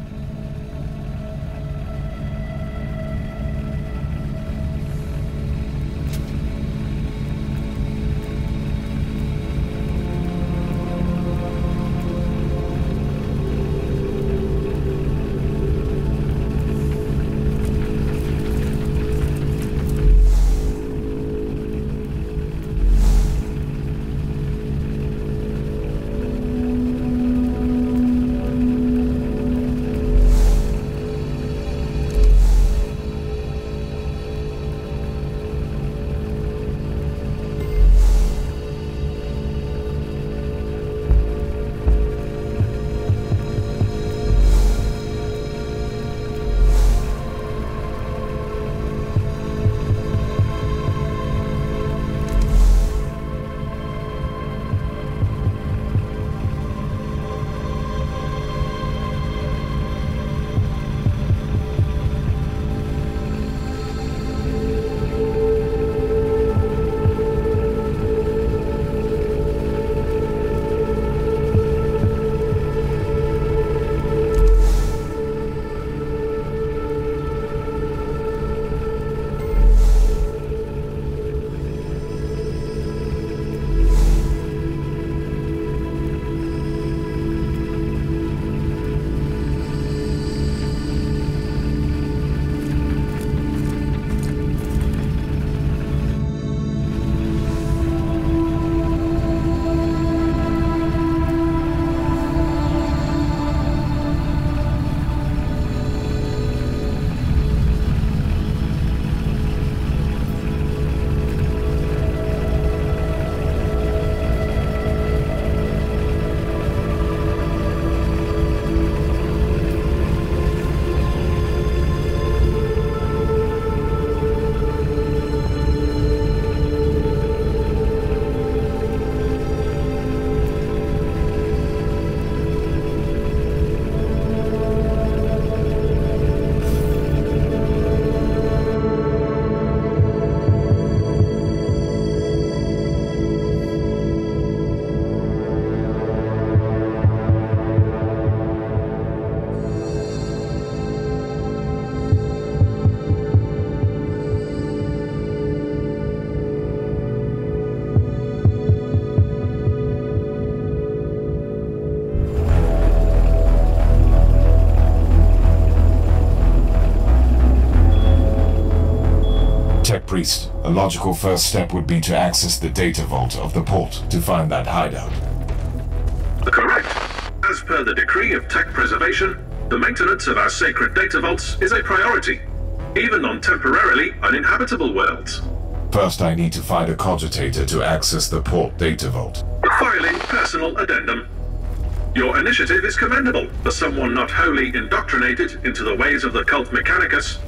Priest, a logical first step would be to access the data vault of the port to find that hideout. Correct. As per the decree of tech preservation, the maintenance of our sacred data vaults is a priority, even on temporarily uninhabitable worlds. First, I need to find a cogitator to access the port data vault. Filing personal addendum. Your initiative is commendable for someone not wholly indoctrinated into the ways of the cult Mechanicus.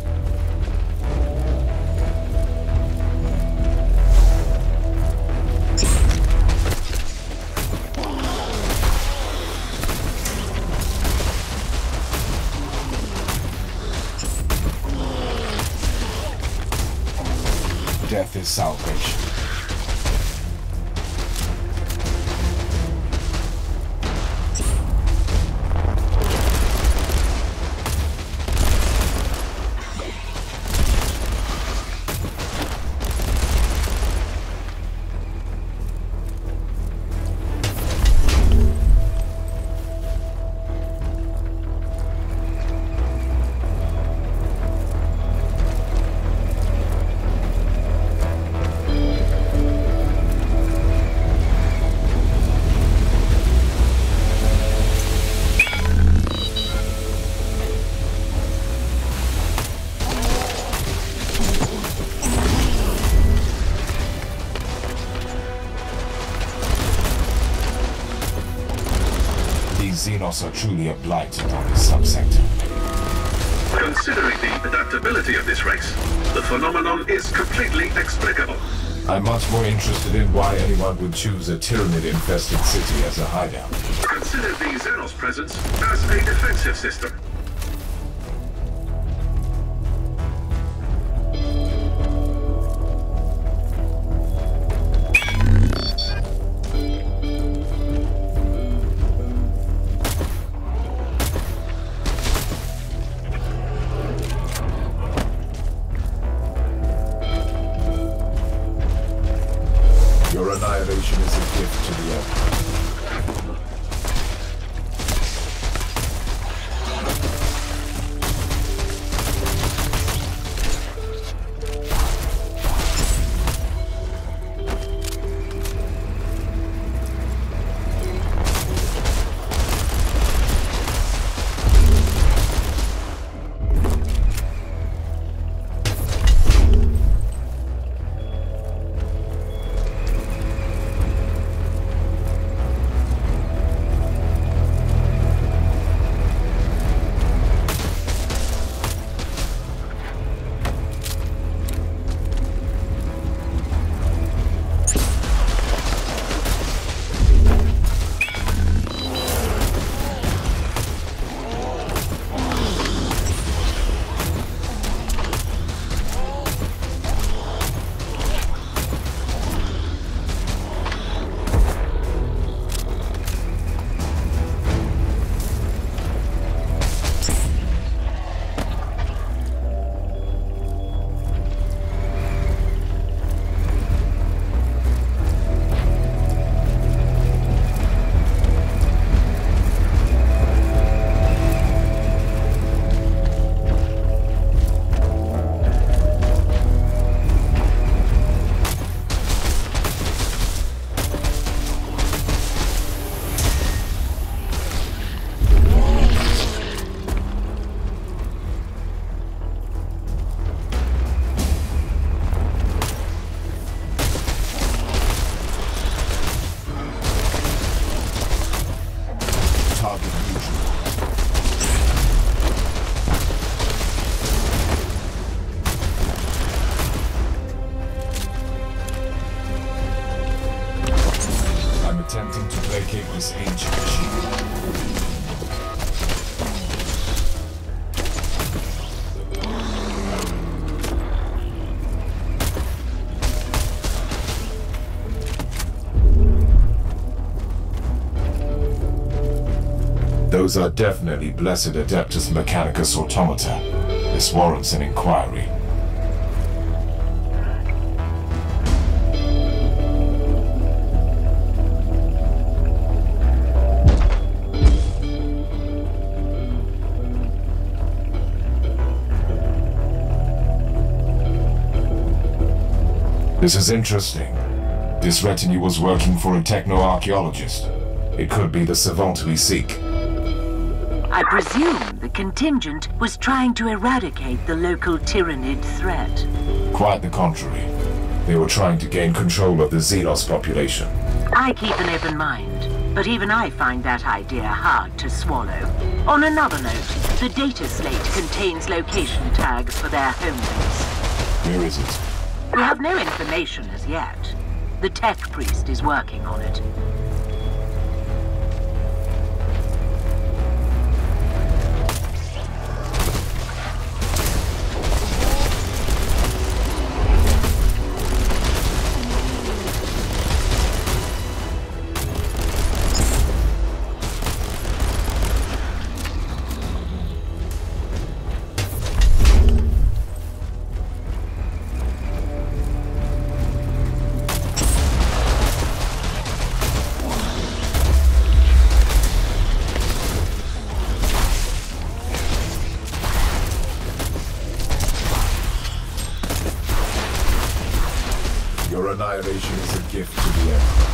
Death is salvation. Xenos are truly a blight upon this subsector. Considering the adaptability of this race, the phenomenon is completely explicable. I'm much more interested in why anyone would choose a Tyranid-infested city as a hideout. Consider the Xenos presence as a defensive system. annihilation is a gift to the Emperor. Attempting to placate this ancient machine. Those are definitely blessed Adeptus Mechanicus automata. This warrants an inquiry. This is interesting. This retinue was working for a techno-archaeologist. It could be the savant we seek. I presume the contingent was trying to eradicate the local Tyrannid threat. Quite the contrary. They were trying to gain control of the Xenos population. I keep an open mind, but even I find that idea hard to swallow. On another note, the data slate contains location tags for their home base. Where is it? We have no information as yet. The tech priest is working on it. Your annihilation is a gift to the Emperor.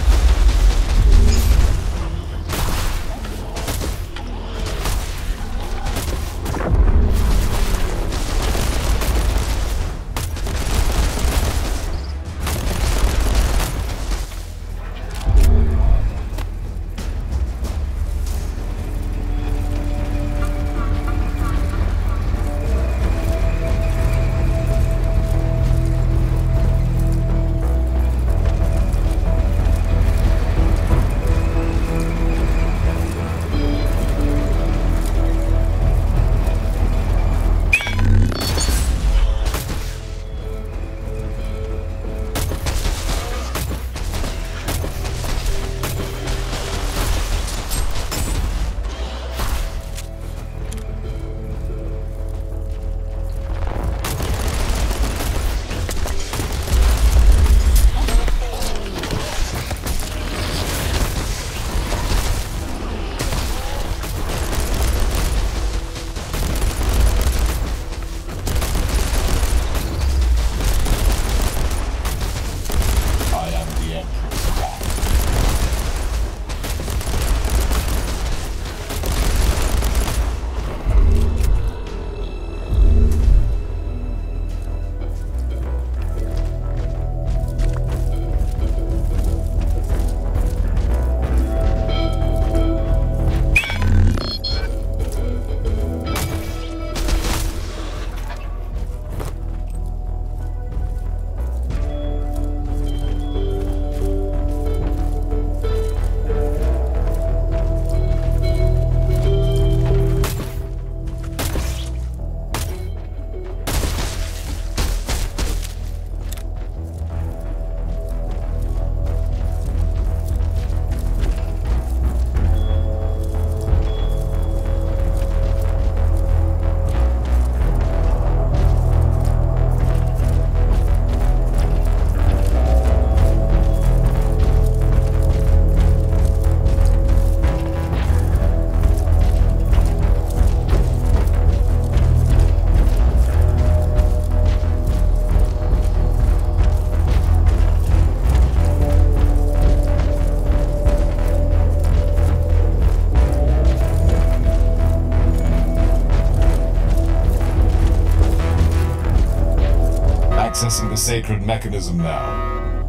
accessing the sacred mechanism now.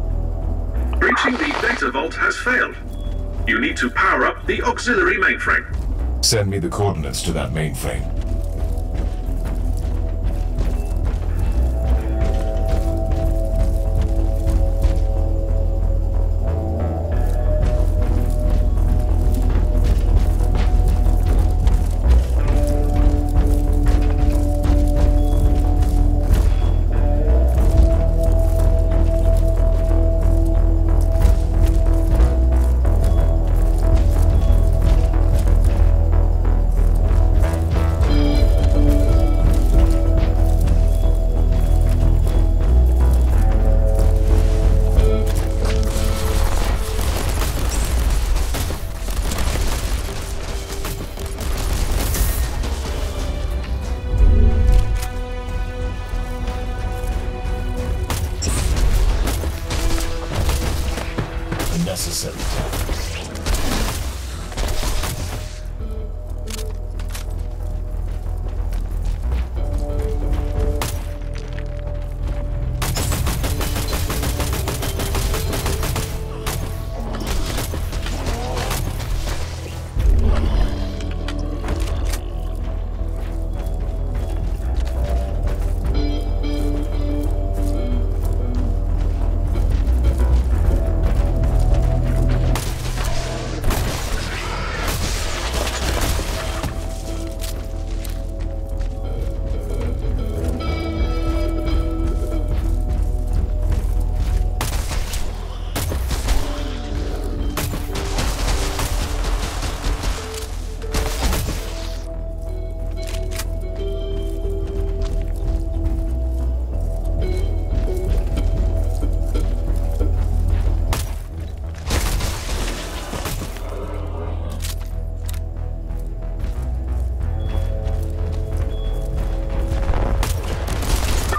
Breaching the data vault has failed. You need to power up the auxiliary mainframe. Send me the coordinates to that mainframe. Necessary tasks.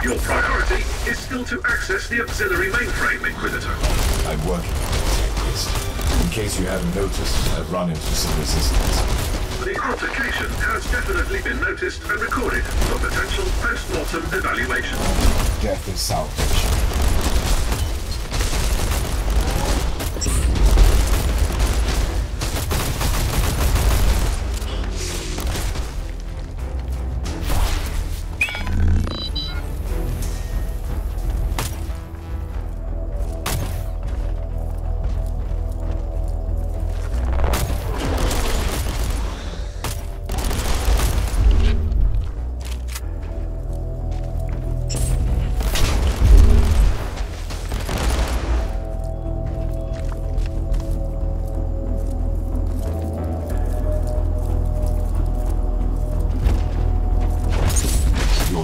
Your priority is still to access the auxiliary mainframe, Inquisitor. I'm working on the checklist. In case you haven't noticed, I've run into some resistance. The altercation has definitely been noticed and recorded for potential post-mortem evaluation. Death is salvation.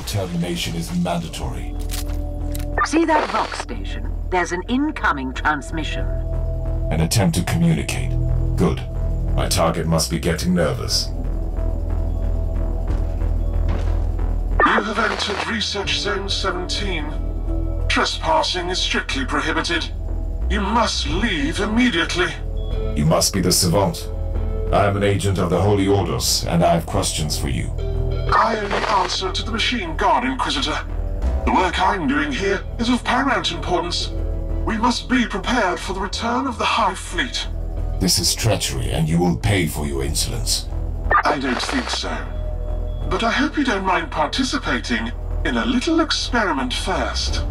Termination is mandatory. See that Vox station? There's an incoming transmission. An attempt to communicate. Good. My target must be getting nervous. You have entered Research Zone 17. Trespassing is strictly prohibited. You must leave immediately. You must be the Savant. I am an agent of the Holy Orders, and I have questions for you. I only answer to the machine guard, Inquisitor. The work I'm doing here is of paramount importance. We must be prepared for the return of the High Fleet. This is treachery, and you will pay for your insolence. I don't think so. But I hope you don't mind participating in a little experiment first.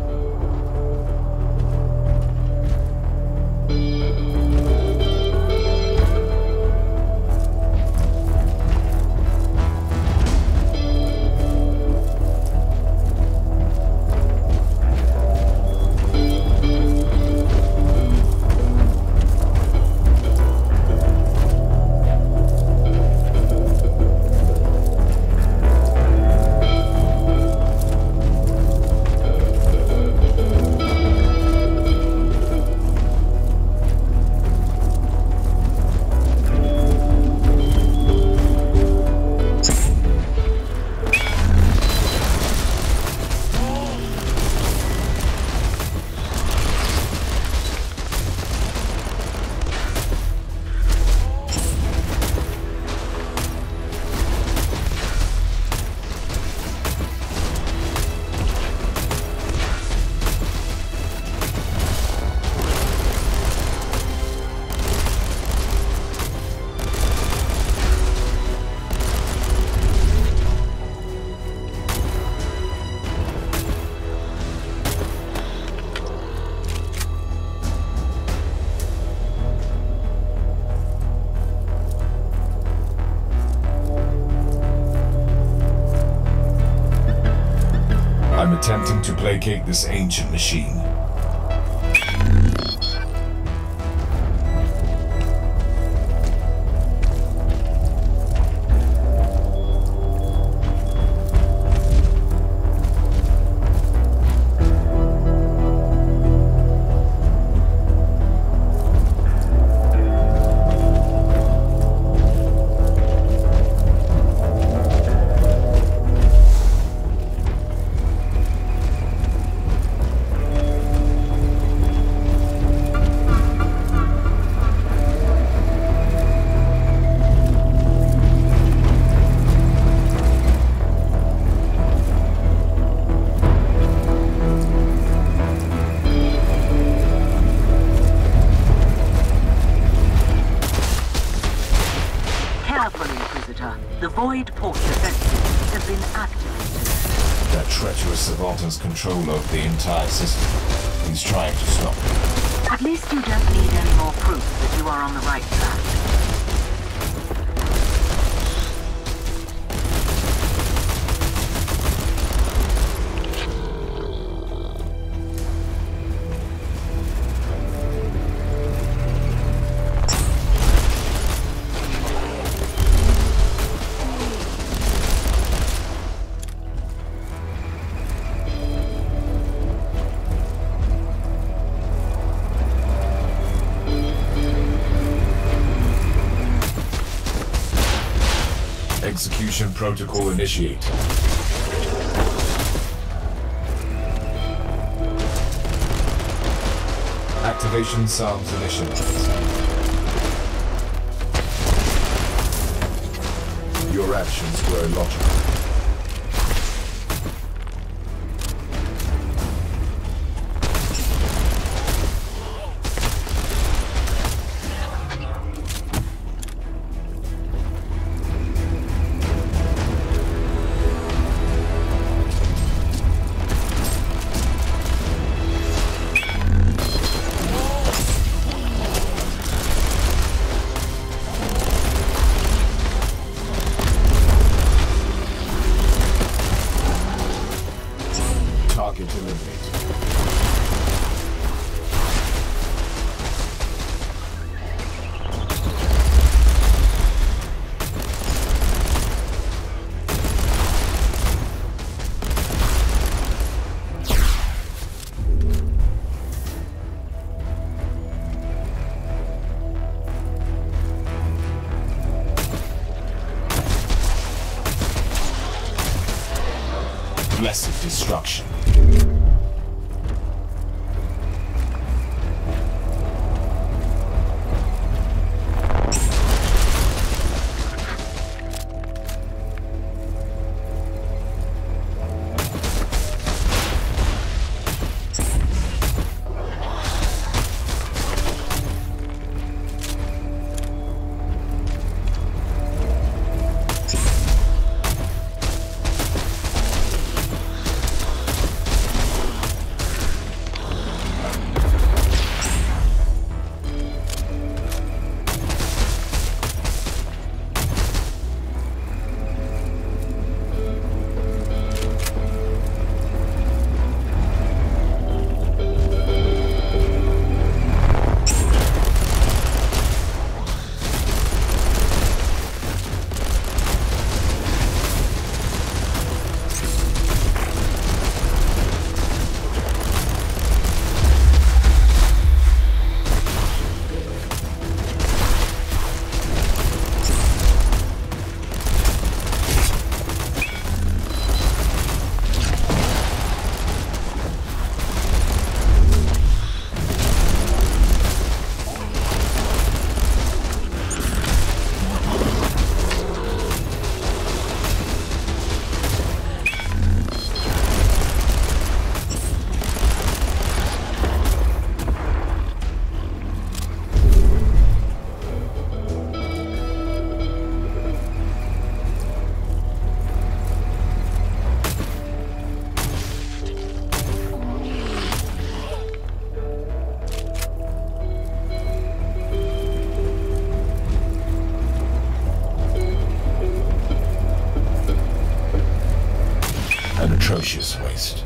I'm attempting to placate this ancient machine. The void port defenses have been activated. That treacherous savant has control of the entire system. He's trying to stop me. At least you don't need any more proof that you are on the right track. Execution protocol initiated. Activation sounds initialized. Your actions were illogical. Blessed destruction. An atrocious waste.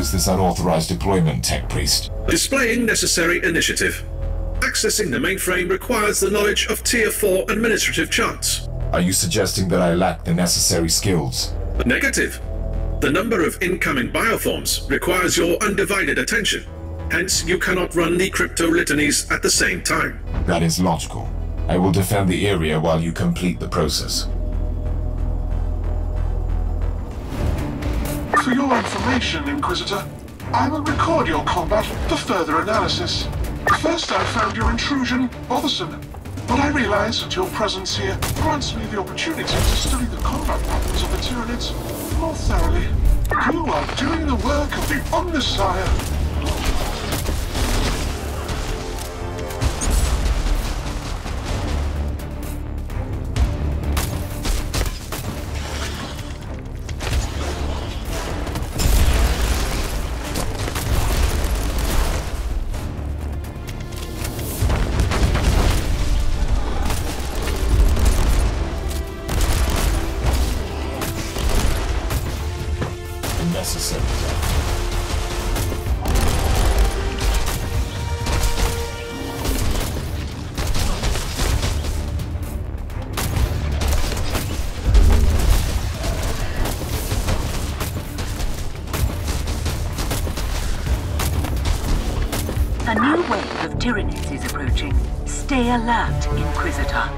is this unauthorized deployment, Tech Priest? Displaying necessary initiative. Accessing the mainframe requires the knowledge of Tier 4 administrative charts. Are you suggesting that I lack the necessary skills? Negative. The number of incoming bioforms requires your undivided attention. Hence, you cannot run the crypto litanies at the same time. That is logical. I will defend the area while you complete the process. For your information, Inquisitor, I will record your combat for further analysis. First, I found your intrusion bothersome, but I realize that your presence here grants me the opportunity to study the combat patterns of the Tyranids more thoroughly. You are doing the work of the Omnissiah. A new wave of Tyranids is approaching. Stay alert, Inquisitor.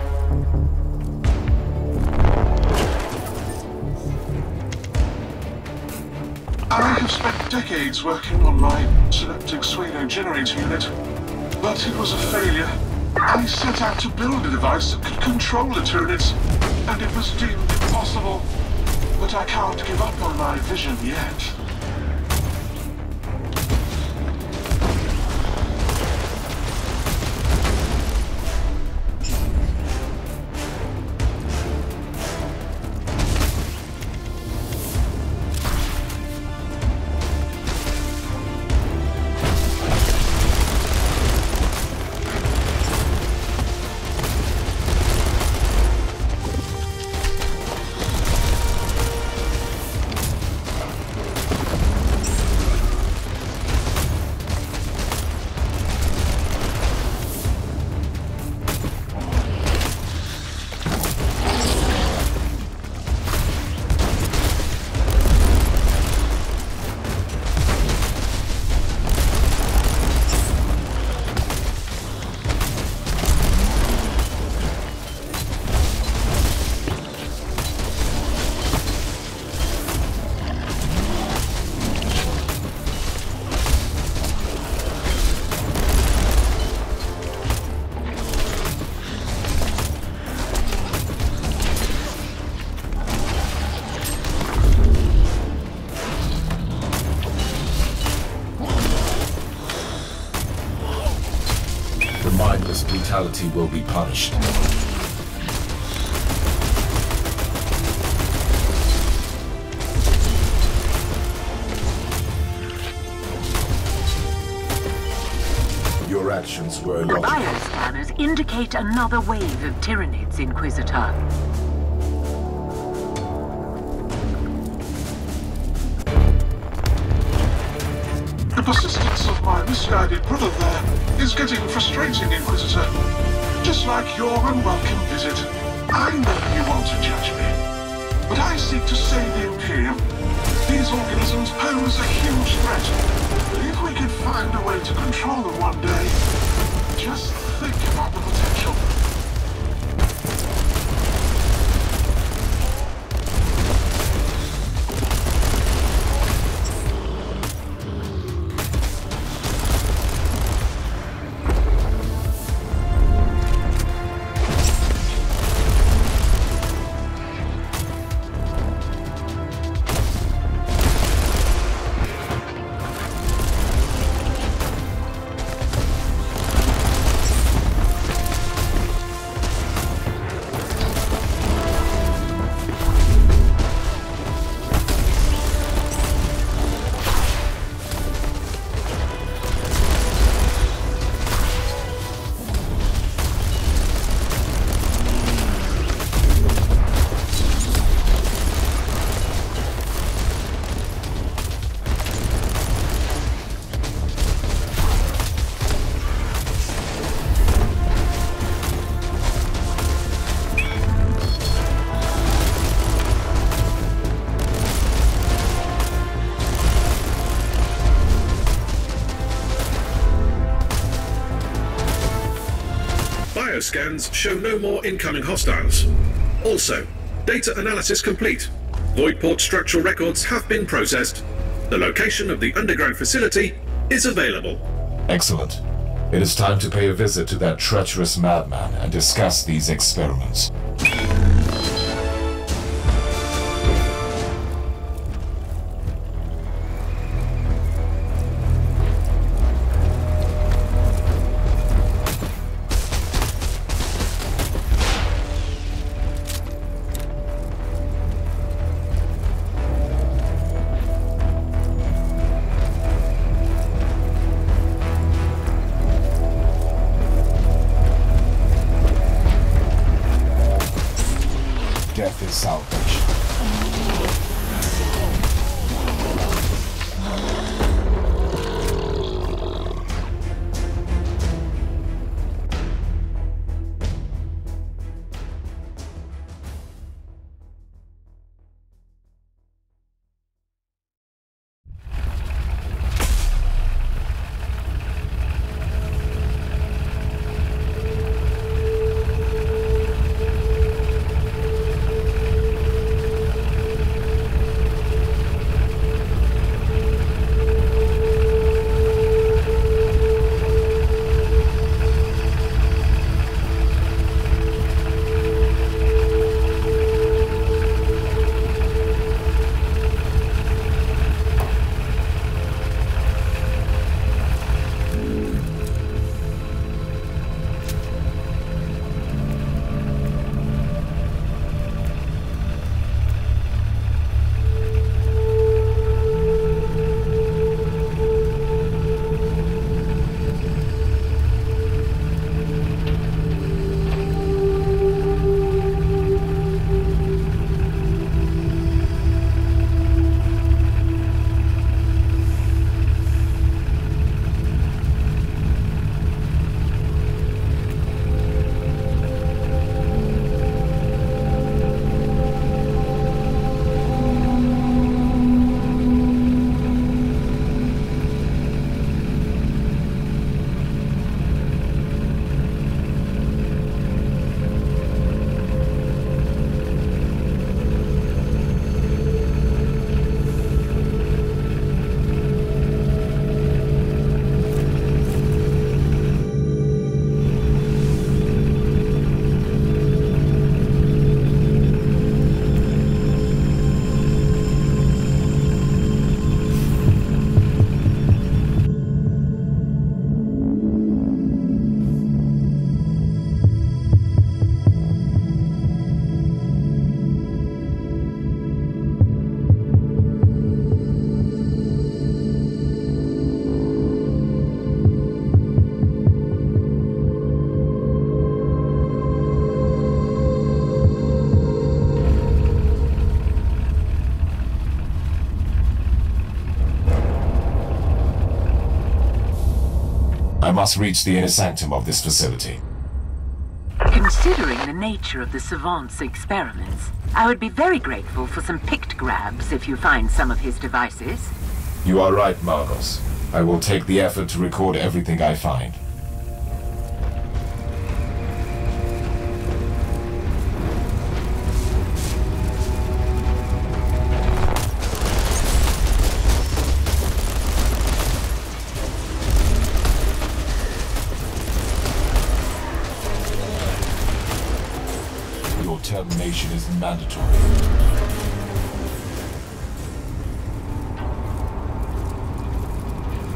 I have spent decades working on my synaptic pseudo generator unit, but it was a failure. I set out to build a device that could control the Tyranids, and it was deemed impossible. But I can't give up on my vision yet. Mindless brutality will be punished. Your actions were The illogical. bioscanners indicate another wave of Tyranids, Inquisitor. The persistence of my misguided brother there is getting frustrating, Inquisitor. Just like your unwelcome visit. I know you want to judge me, but I seek to save the Imperium. These organisms pose a huge threat. If we could find a way to control them one day, just think about the potential. scans show no more incoming hostiles. Also, data analysis complete. Voidport structural records have been processed. The location of the underground facility is available. Excellent. It is time to pay a visit to that treacherous madman and discuss these experiments. Death is salvation. I must reach the inner sanctum of this facility. Considering the nature of the Savant's experiments, I would be very grateful for some picked grabs if you find some of his devices. You are right, Margos. I will take the effort to record everything I find. Termination is mandatory.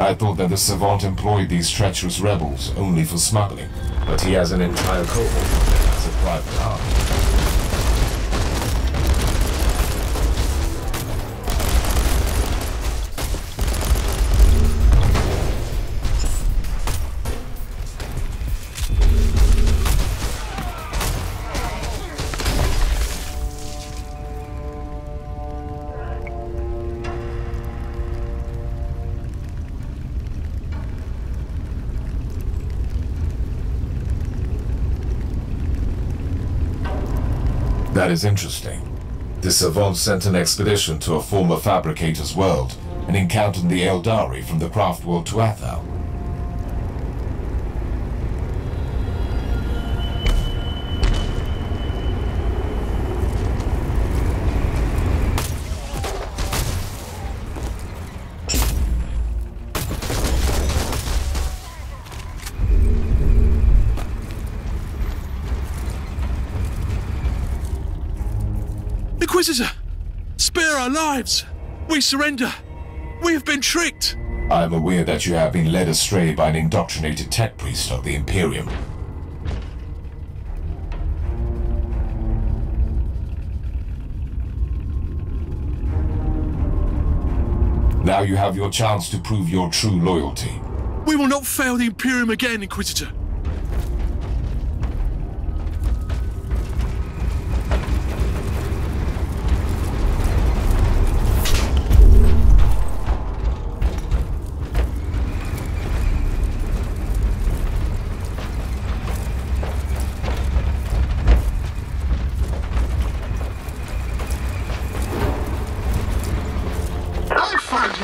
I thought that the Savant employed these treacherous rebels only for smuggling, but he has an entire cohort of them as a private army. That is interesting. The Savant sent an expedition to a former fabricator's world and encountered the Eldari from the craft world Tuathal. Inquisitor! Spare our lives! We surrender! We have been tricked! I am aware that you have been led astray by an indoctrinated tech priest of the Imperium. Now you have your chance to prove your true loyalty. We will not fail the Imperium again, Inquisitor.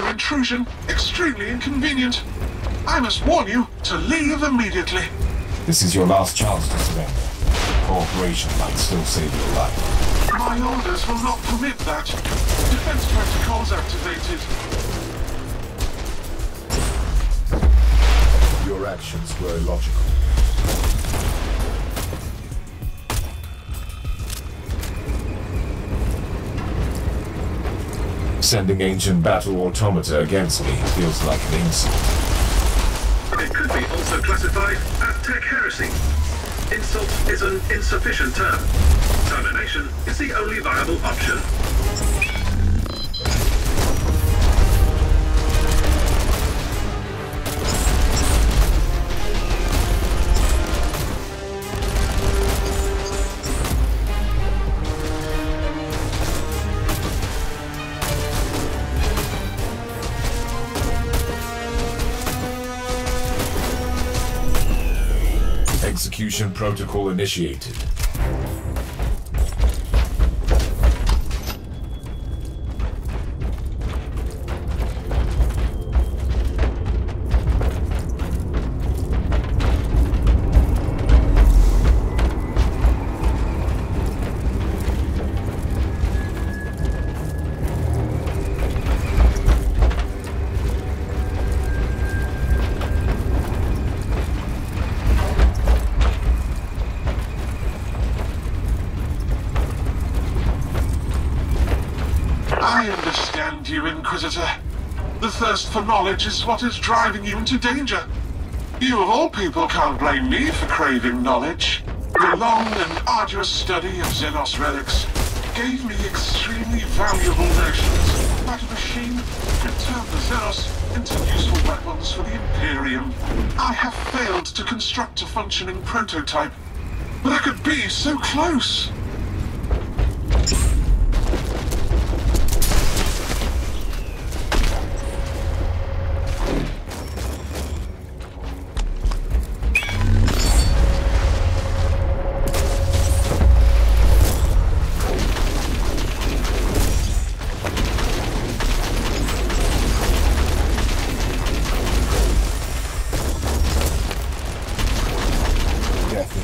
Intrusion extremely inconvenient. I must warn you to leave immediately. This is your last chance to surrender. Cooperation might still save your life. My orders will not permit that. Defense protocols activated. Your actions were illogical. Sending ancient battle automata against me feels like an insult. It could be also classified as tech heresy. Insult is an insufficient term. Termination is the only viable option. Execution protocol initiated. I understand you, Inquisitor. The thirst for knowledge is what is driving you into danger. You of all people can't blame me for craving knowledge. The long and arduous study of Xenos relics gave me extremely valuable notions that a machine could turn the Xenos into useful weapons for the Imperium. I have failed to construct a functioning prototype, but I could be so close.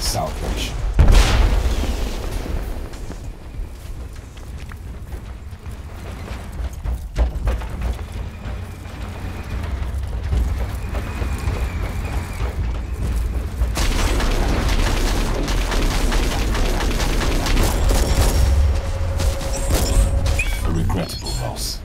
Salvation. A regrettable loss.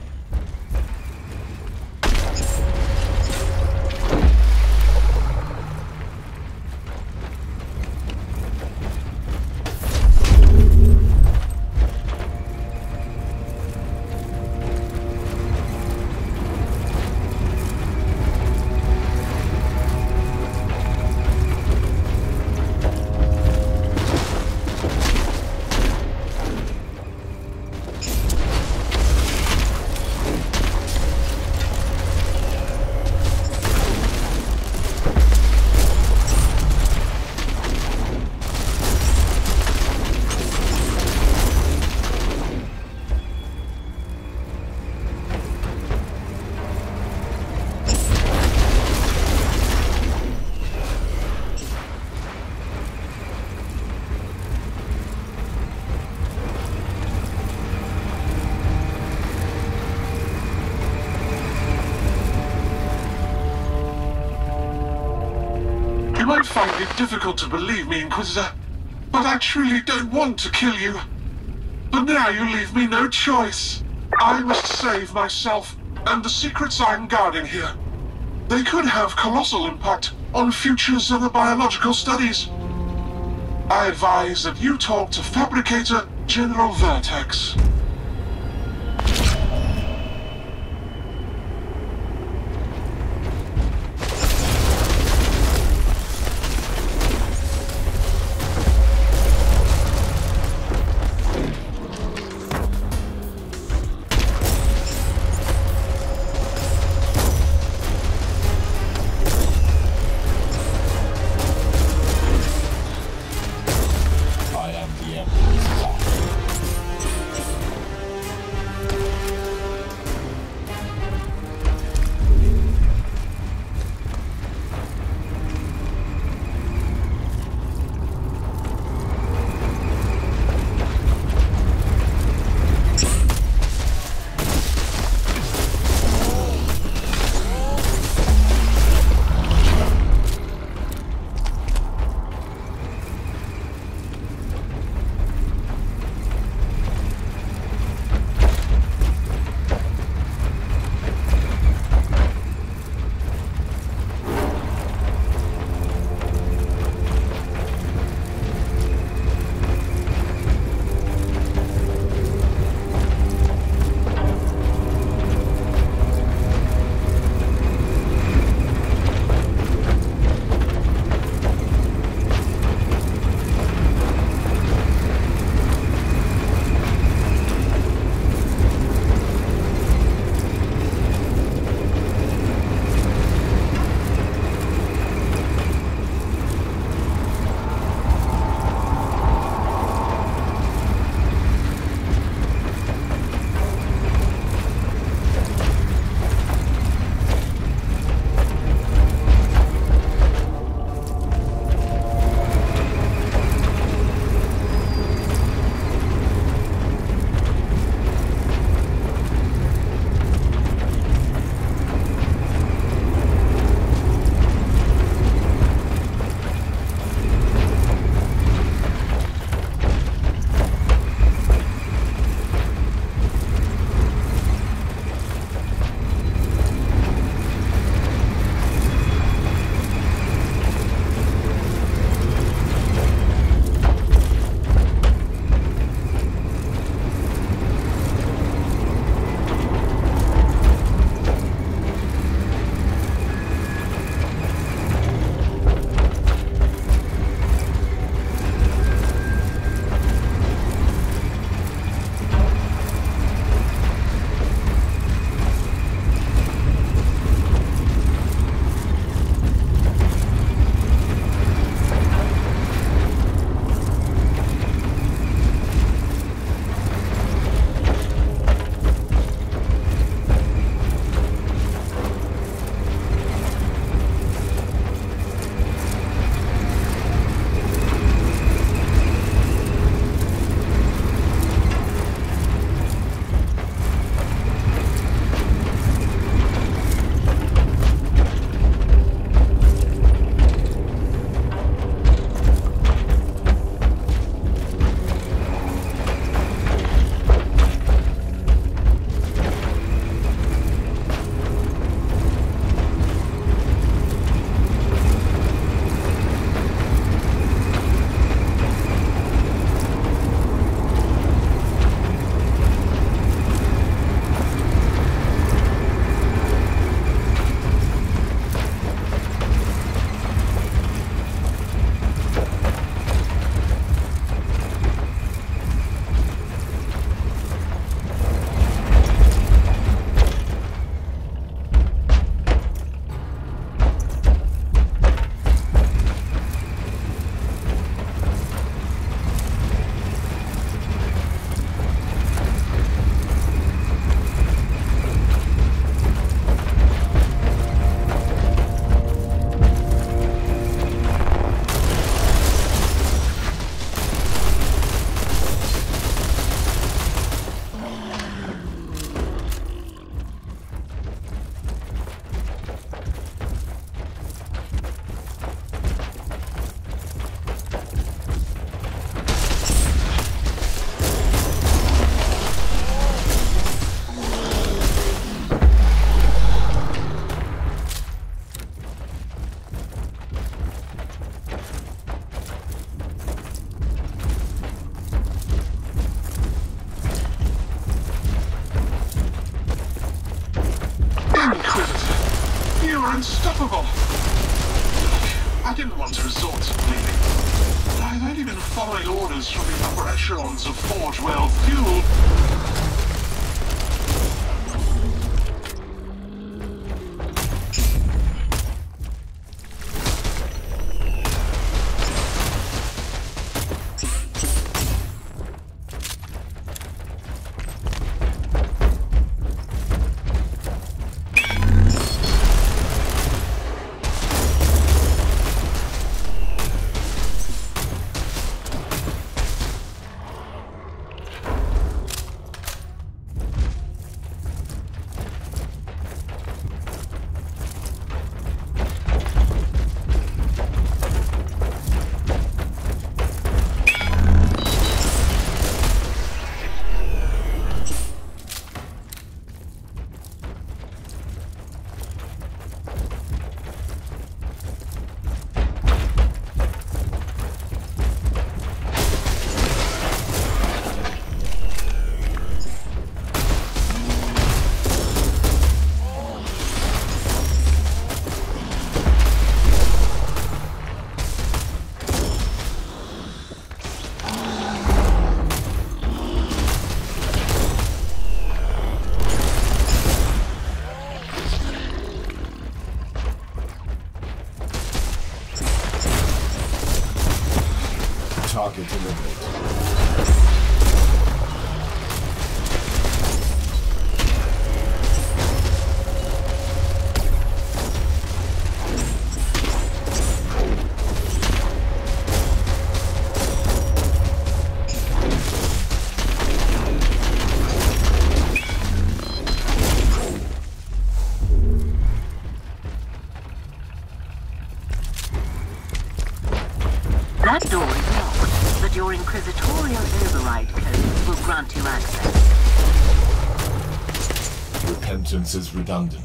You might find it difficult to believe me, Inquisitor, but I truly don't want to kill you. But now you leave me no choice. I must save myself and the secrets I'm guarding here. They could have colossal impact on future xenobiological studies. I advise that you talk to Fabricator General Vertex. unstoppable. Look, I didn't want to resort to bleeding, but I've only been following orders from the upper echelons of Forge World Fuel. Target eliminated. That door is locked, but your Inquisitorial override code will grant you access. Repentance is redundant.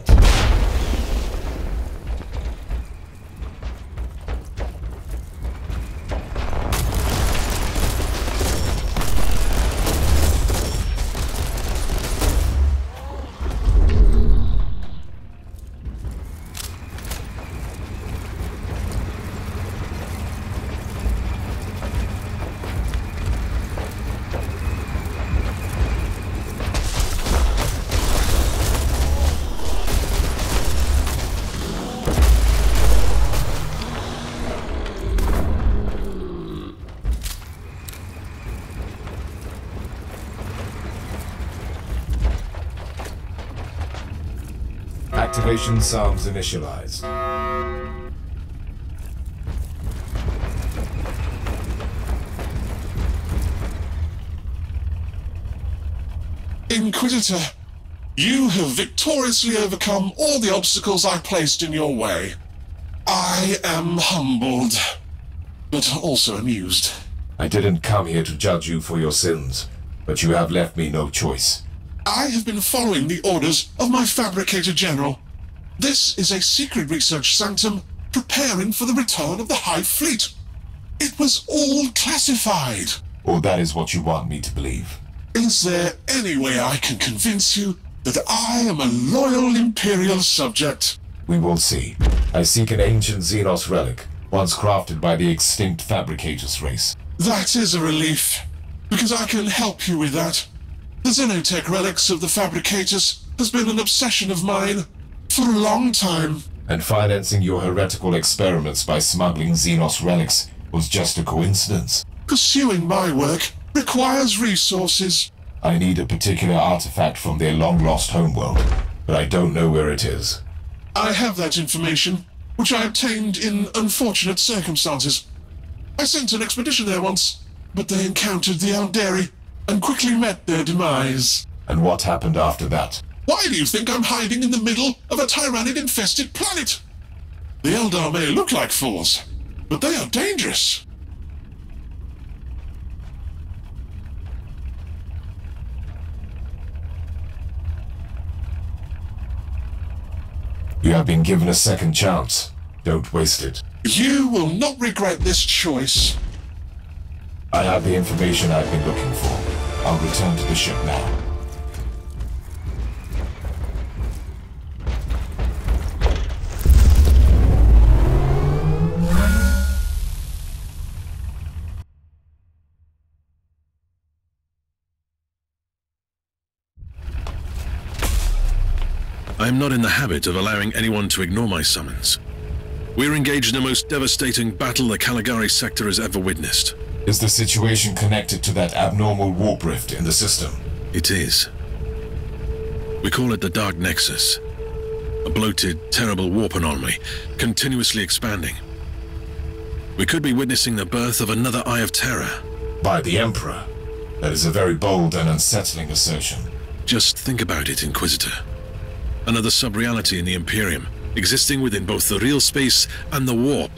Activation sounds initialized. Inquisitor, you have victoriously overcome all the obstacles I placed in your way. I am humbled, but also amused. I didn't come here to judge you for your sins, but you have left me no choice. I have been following the orders of my Fabricator General. This is a secret research sanctum preparing for the return of the Hive Fleet. It was all classified. Or that is what you want me to believe. Is there any way I can convince you that I am a loyal Imperial subject? We will see. I seek an ancient Xenos relic, once crafted by the extinct Fabricators race. That is a relief, because I can help you with that. The Xenotech relics of the Fabricators has been an obsession of mine for a long time. And financing your heretical experiments by smuggling Xenos relics was just a coincidence. Pursuing my work requires resources. I need a particular artifact from their long-lost homeworld, but I don't know where it is. I have that information, which I obtained in unfortunate circumstances. I sent an expedition there once, but they encountered the Alderi and quickly met their demise. And what happened after that? Why do you think I'm hiding in the middle of a Tyrannid-infested planet? The Eldar may look like fools, but they are dangerous. You have been given a second chance. Don't waste it. You will not regret this choice. I have the information I've been looking for. I'll return to the ship now. I am not in the habit of allowing anyone to ignore my summons. We're engaged in the most devastating battle the Caligari sector has ever witnessed. Is the situation connected to that abnormal warp rift in the system? It is. We call it the Dark Nexus. A bloated, terrible warp anomaly, continuously expanding. We could be witnessing the birth of another Eye of Terror. By the Emperor? That is a very bold and unsettling assertion. Just think about it, Inquisitor. Another sub-reality in the Imperium, existing within both the real space and the warp,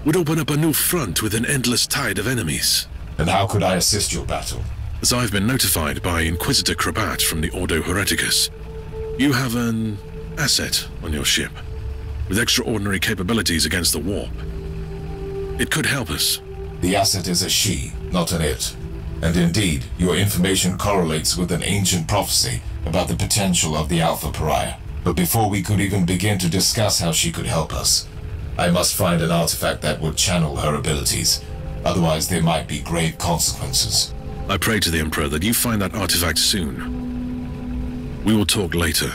would open up a new front with an endless tide of enemies. And how could I assist your battle? As I've been notified by Inquisitor Krabat from the Ordo Hereticus, you have an asset on your ship, with extraordinary capabilities against the warp. It could help us. The asset is a she, not an it. And indeed, your information correlates with an ancient prophecy about the potential of the Alpha Pariah. But before we could even begin to discuss how she could help us, I must find an artifact that would channel her abilities. Otherwise, there might be grave consequences. I pray to the Emperor that you find that artifact soon. We will talk later.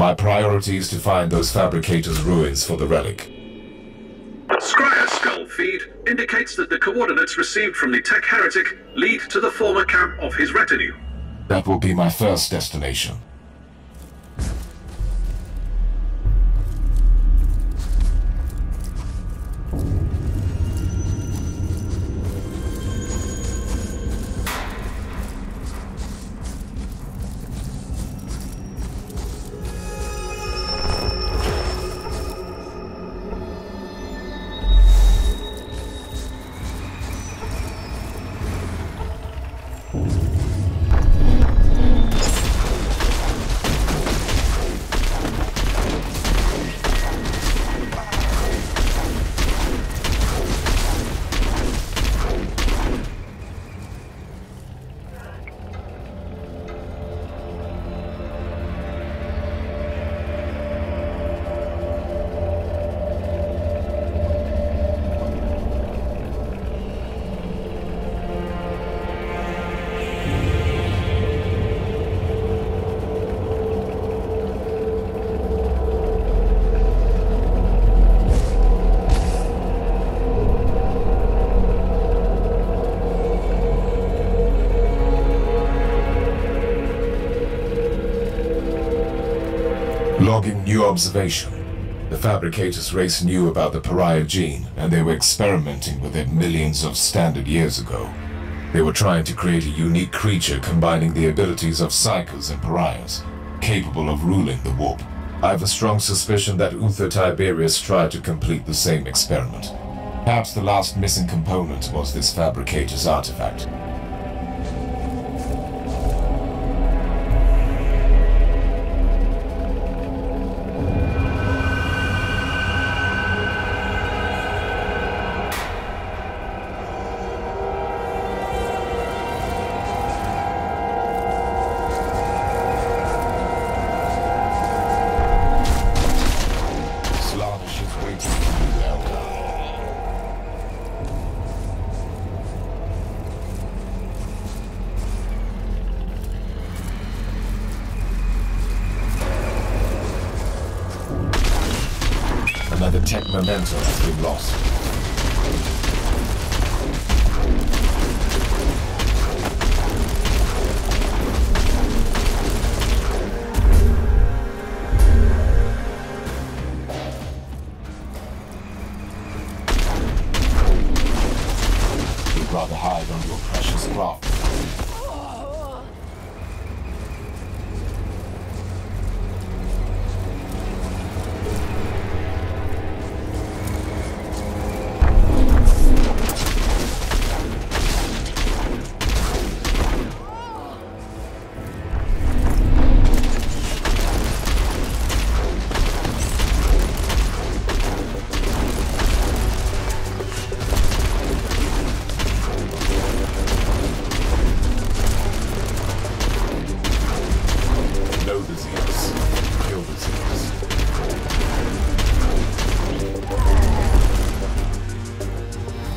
My priority is to find those fabricators' ruins for the relic. Scryer's skull feed indicates that the coordinates received from the tech heretic lead to the former camp of his retinue. That will be my first destination. Logging new observation. The fabricators race knew about the pariah gene, and they were experimenting with it millions of standard years ago. They were trying to create a unique creature combining the abilities of psychers and pariahs, capable of ruling the warp. I have a strong suspicion that Uther Tiberius tried to complete the same experiment. Perhaps the last missing component was this fabricator's artifact. Another tech memento has been lost. You'd rather hide on your precious craft.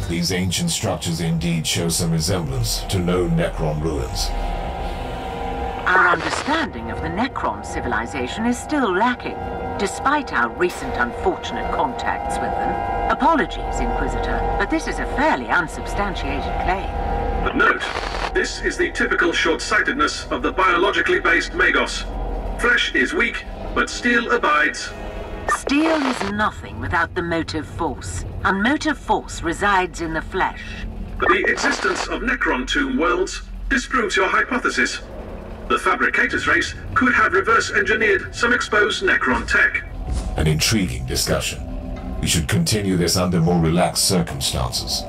These ancient structures indeed show some resemblance to known Necron ruins. Our understanding of the Necron civilization is still lacking, despite our recent unfortunate contacts with them. Apologies, Inquisitor, but this is a fairly unsubstantiated claim. But note, this is the typical short-sightedness of the biologically based Magos. Flesh is weak, but steel abides. Steel is nothing without the motive force, and motive force resides in the flesh. The existence of Necron tomb worlds disproves your hypothesis. The Fabricators race could have reverse-engineered some exposed Necron tech. An intriguing discussion. We should continue this under more relaxed circumstances.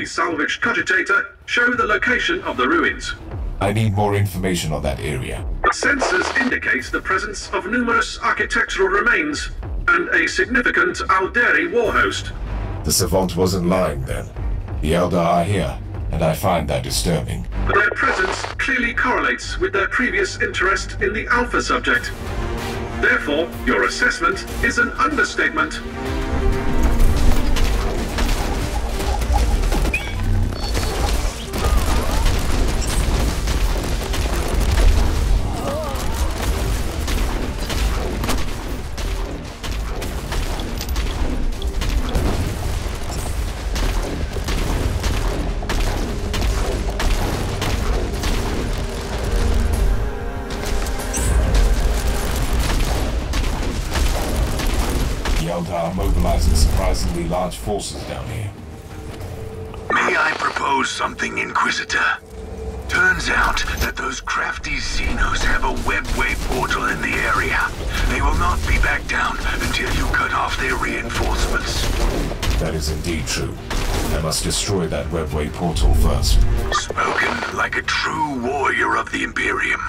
the salvaged cogitator show the location of the ruins. I need more information on that area. Sensors indicate the presence of numerous architectural remains and a significant Alderi war host. The Savant wasn't lying then. The Eldar are here, and I find that disturbing. Their presence clearly correlates with their previous interest in the Alpha subject. Therefore, your assessment is an understatement. Are mobilizing surprisingly large forces down here. May I propose something, Inquisitor? Turns out that those crafty Xenos have a webway portal in the area. They will not be back down until you cut off their reinforcements. That is indeed true. I must destroy that webway portal first. Spoken like a true warrior of the Imperium.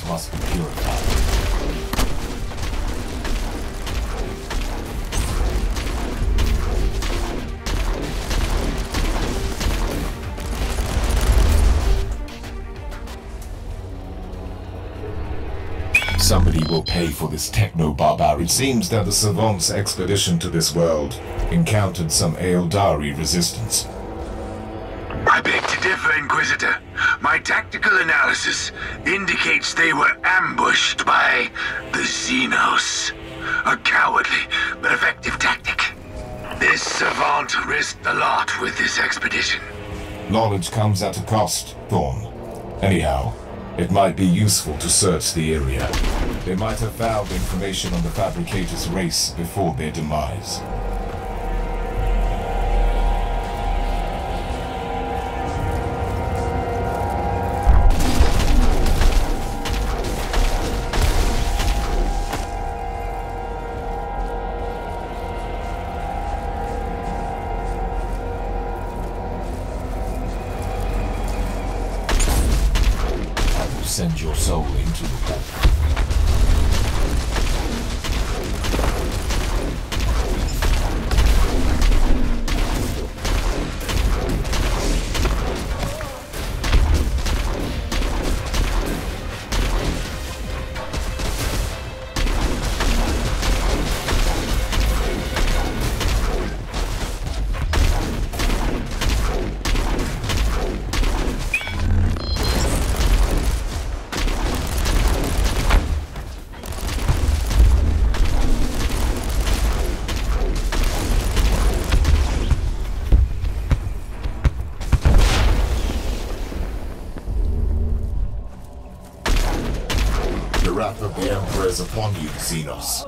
Must be purified. Somebody will pay for this techno-barbarity. It seems that the Savant's expedition to this world encountered some Eldari resistance. I beg to differ, Inquisitor. My tactical analysis indicates they were ambushed by the Xenos. A cowardly but effective tactic. This Savant risked a lot with this expedition. Knowledge comes at a cost, Thorn. Anyhow, it might be useful to search the area. They might have found information on the Fabricator's race before their demise. Send your soul into the portal. The wrath of the Emperor is upon you, Xenos.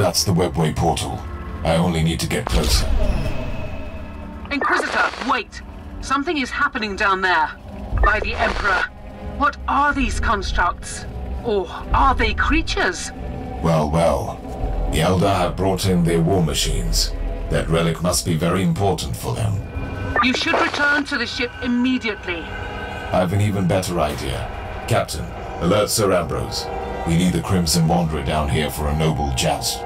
That's the webway portal. I only need to get closer. Inquisitor, wait! Something is happening down there. By the Emperor. What are these constructs? Or are they creatures? Well, well. The Eldar have brought in their war machines. That relic must be very important for them. You should return to the ship immediately. I've an even better idea. Captain, alert Sir Ambrose. We need the Crimson Wanderer down here for a noble joust.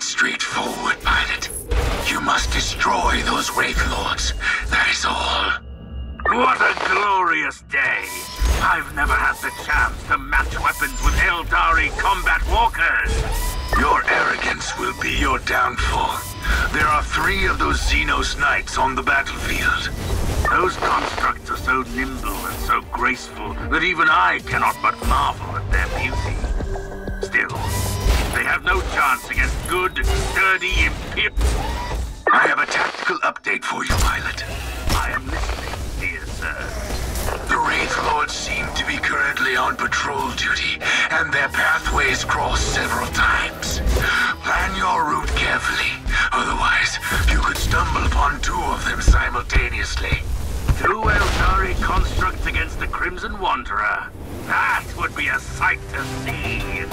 Straightforward, pilot. You must destroy those Wraith Lords. That is all. What a glorious day! I've never had the chance to match weapons with Eldari combat walkers. Your arrogance will be your downfall. There are 3 of those Xenos Knights on the battlefield. Those constructs are so nimble and so graceful that even I cannot but marvel at their beauty. Still, they have no chance against good, sturdy Imperial. I have a tactical update for you, pilot. I am listening, dear sir. The Wraith Lords seem to be currently on patrol duty, and their pathways cross several times. Plan your route carefully, otherwise you could stumble upon 2 of them simultaneously. 2 Eldari constructs against the Crimson Wanderer. That would be a sight to see.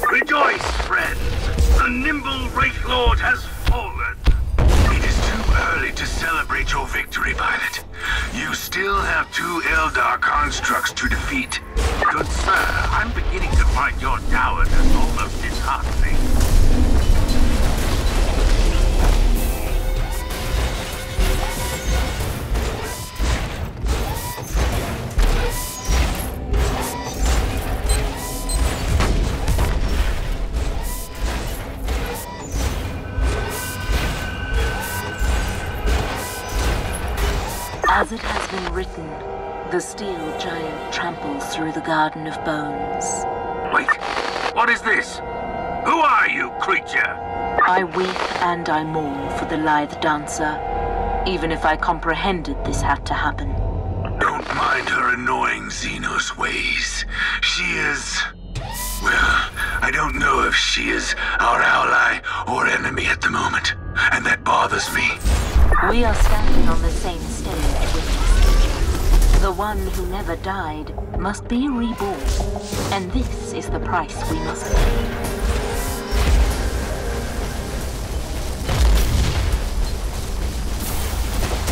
Rejoice, friends! The nimble Wraith Lord has fallen! It is too early to celebrate your victory, pilot. You still have 2 Eldar constructs to defeat. Good sir, I'm beginning to find your dourness almost disheartening. As it has been written, the steel giant tramples through the Garden of Bones. Wait, what is this? Who are you, creature? I weep and I mourn for the lithe dancer. Even if I comprehended this had to happen. Don't mind her annoying Xenos ways. She is... well, I don't know if she is our ally or enemy at the moment, and that bothers me. We are standing on the same stage with Justine. The one who never died must be reborn, and this is the price we must pay.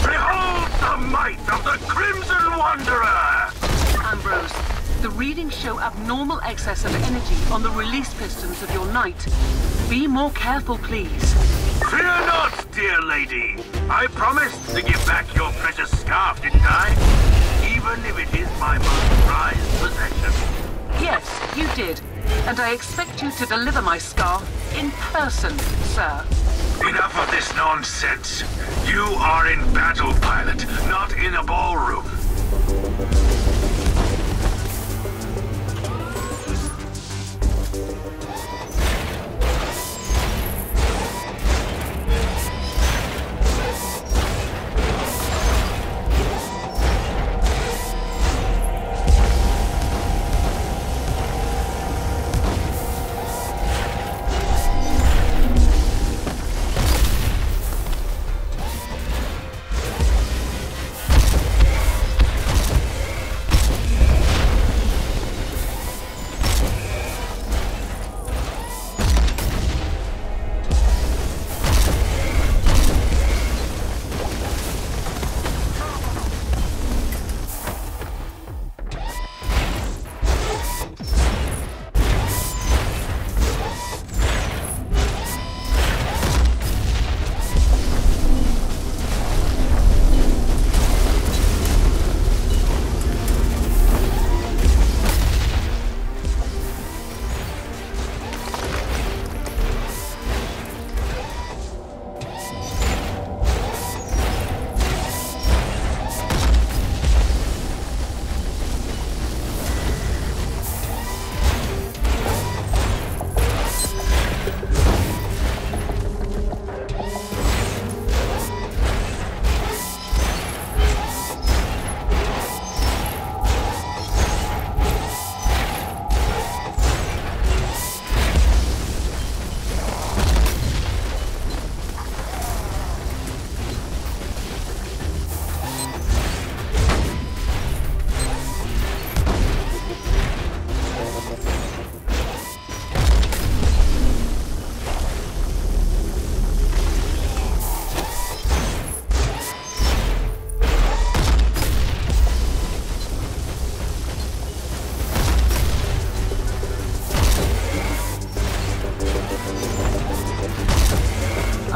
Behold the might of the Crimson Wanderer! Ambrose, the readings show abnormal excess of energy on the release pistons of your knight. Be more careful, please. Fear not, dear lady. I promised to give back your precious scarf, didn't I? Even if it is my most prized possession. Yes, you did. And I expect you to deliver my scarf in person, sir. Enough of this nonsense. You are in battle, pilot, not in a ballroom.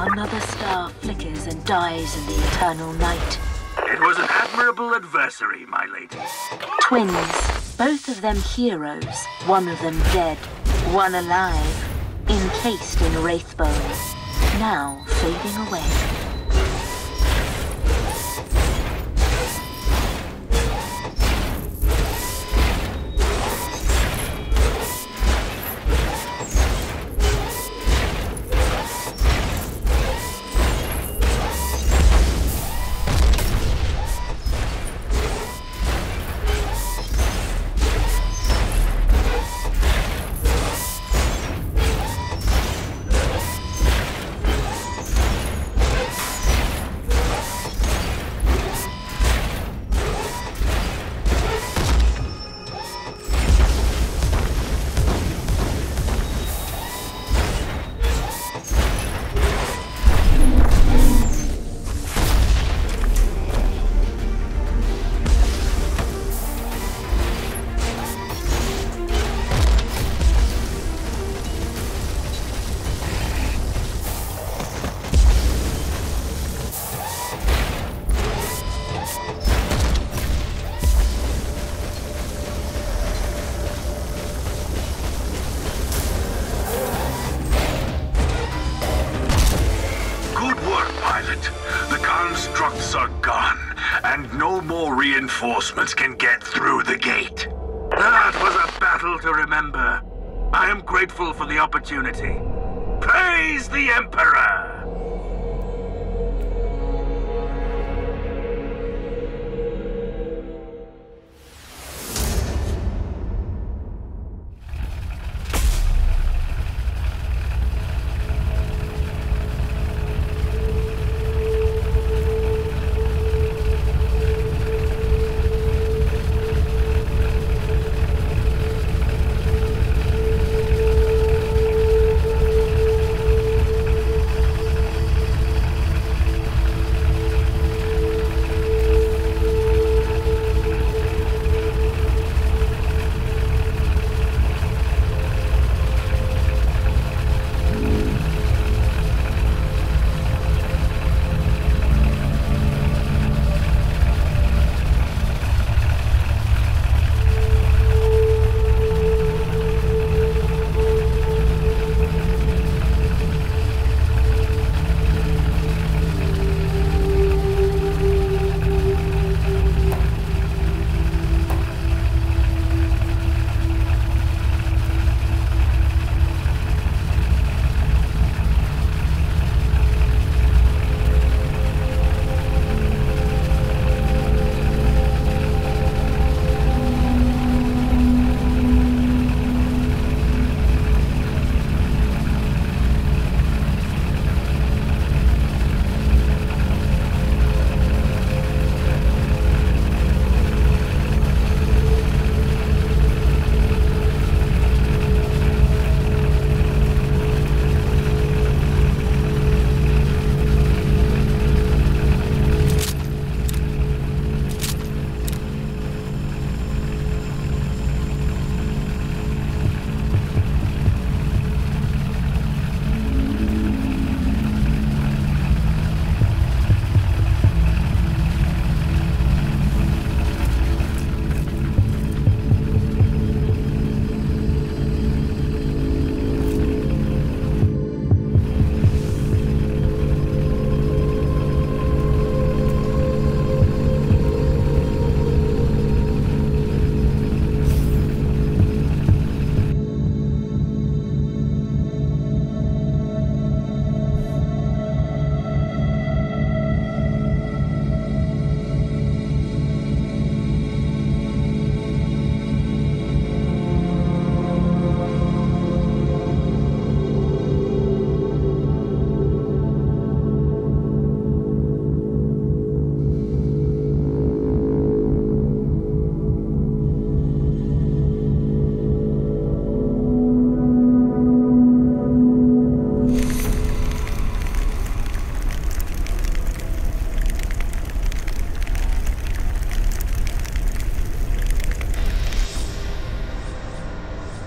Another star flickers and dies in the eternal night. It was an admirable adversary, my lady. Twins, both of them heroes, one of them dead, one alive, encased in wraithbone, now fading away. Reinforcements can get through the gate. That was a battle to remember. I am grateful for the opportunity. Praise the Emperor!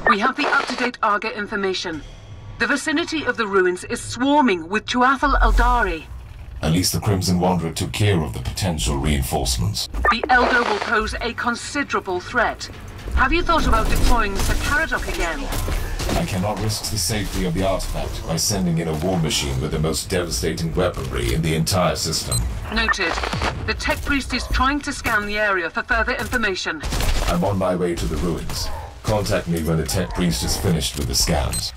We have the up-to-date Arga information. The vicinity of the ruins is swarming with Tuathal Eldari. At least the Crimson Wanderer took care of the potential reinforcements. The Elder will pose a considerable threat. Have you thought about deploying Sakaradoc again? I cannot risk the safety of the artifact by sending in a war machine with the most devastating weaponry in the entire system. Noted. The Tech Priest is trying to scan the area for further information. I'm on my way to the ruins. Contact me when the Tech Priest is finished with the scans.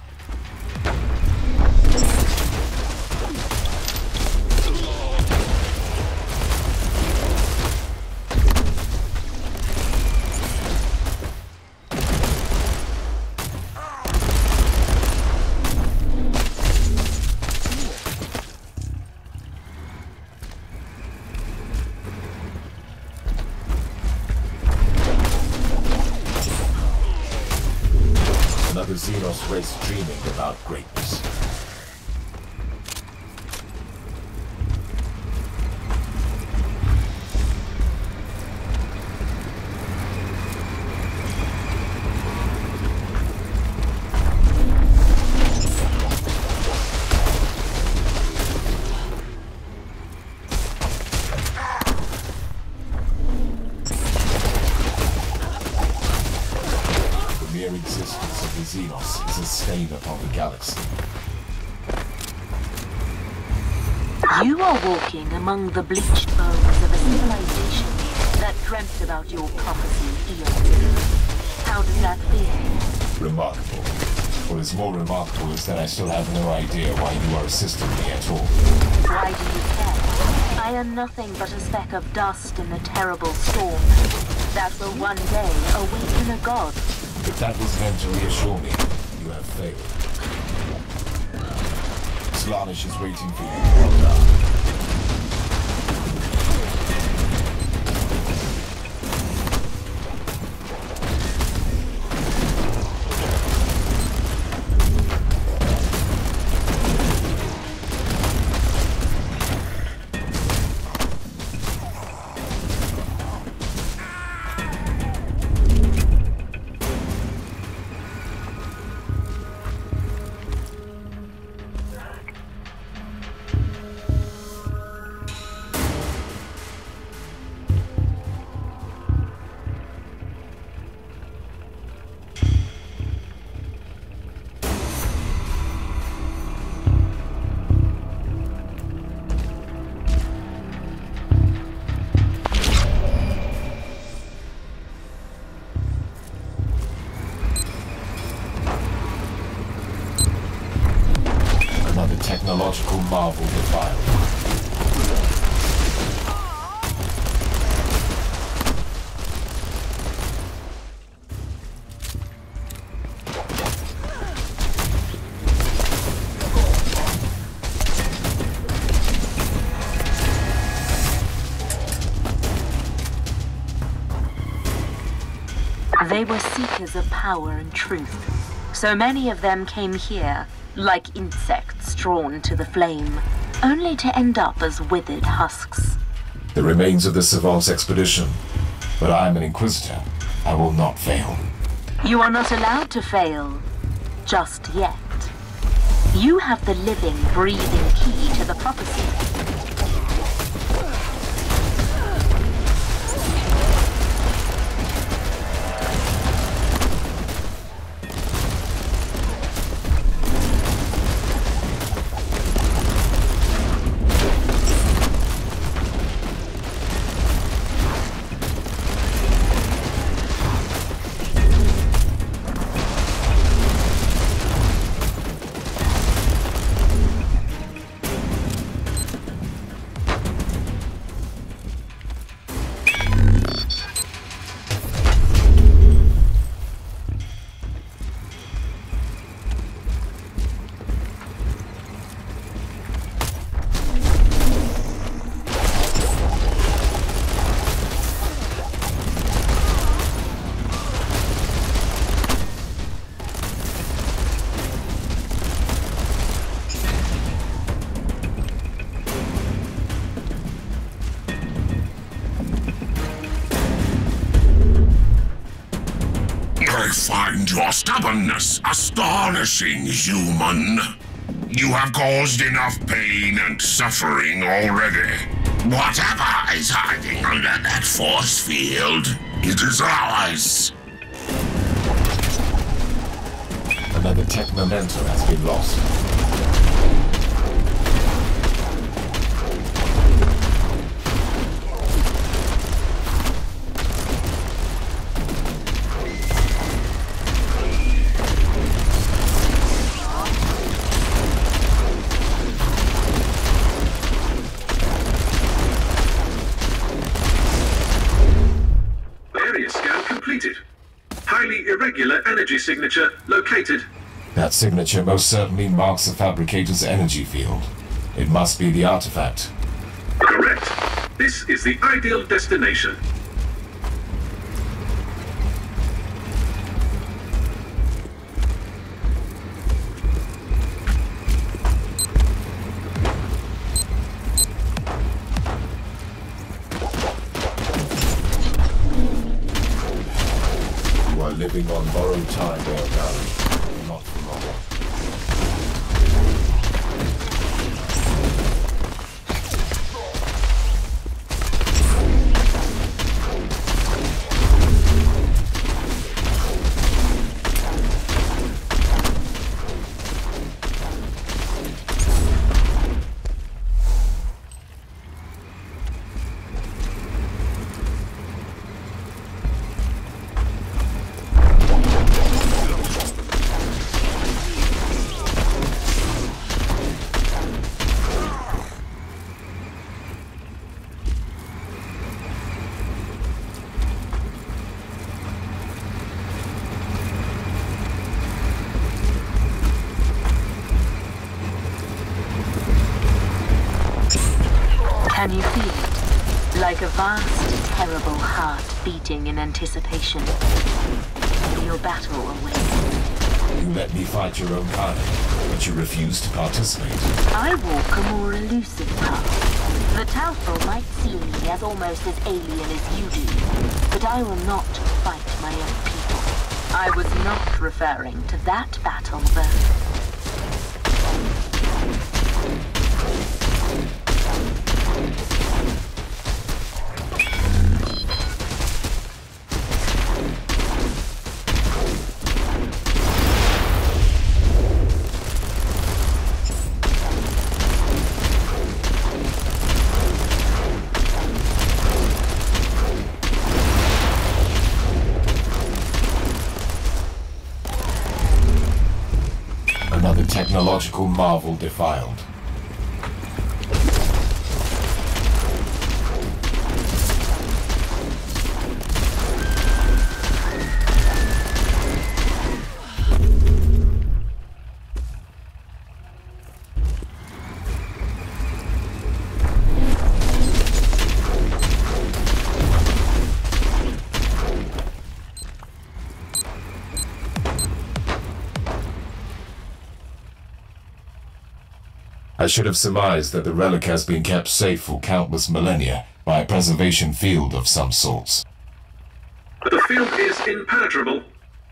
Another Xenos race dreaming about greatness. The mere existence of the Xenos is a stain upon the galaxy. You are walking among the bleached bones of a civilization that dreamt about your prophecy eons ago. How does that feel? Remarkable. What is more remarkable is that I still have no idea why you are assisting me at all. Why do you care? I am nothing but a speck of dust in the terrible storm that will one day awaken a god. If that was meant to reassure me, you have failed. Slaanesh is waiting for you. Technological marvel defiled. They were seekers of power and truth. So many of them came here, like insects drawn to the flame, only to end up as withered husks. The remains of the Savant's expedition. But I am an Inquisitor. I will not fail. You are not allowed to fail. Just yet. You have the living, breathing key to the prophecy. I find your stubbornness astonishing, human. You have caused enough pain and suffering already. Whatever is hiding under that force field, it is ours. Another tech memento has been lost. Highly irregular energy signature located. That signature most certainly marks the fabricator's energy field. It must be the artifact. Correct. This is the ideal destination. Living on borrowed time, Valley. Not for long. Can you feel it? Like a vast, terrible heart beating in anticipation. Your battle awaits. You let me fight your own kind, but you refuse to participate. I walk a more elusive path. The Taupo might see me as almost as alien as you do, but I will not fight my own people. I was not referring to that battle, though. Another technological marvel defiled. I should have surmised that the relic has been kept safe for countless millennia by a preservation field of some sorts. The field is impenetrable.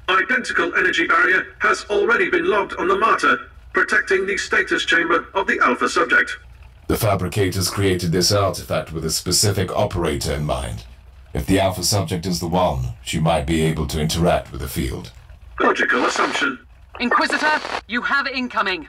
Identical energy barrier has already been logged on the Martyr, protecting the status chamber of the Alpha subject. The fabricators created this artifact with a specific operator in mind. If the Alpha subject is the one, she might be able to interact with the field. Logical assumption. Inquisitor, you have incoming.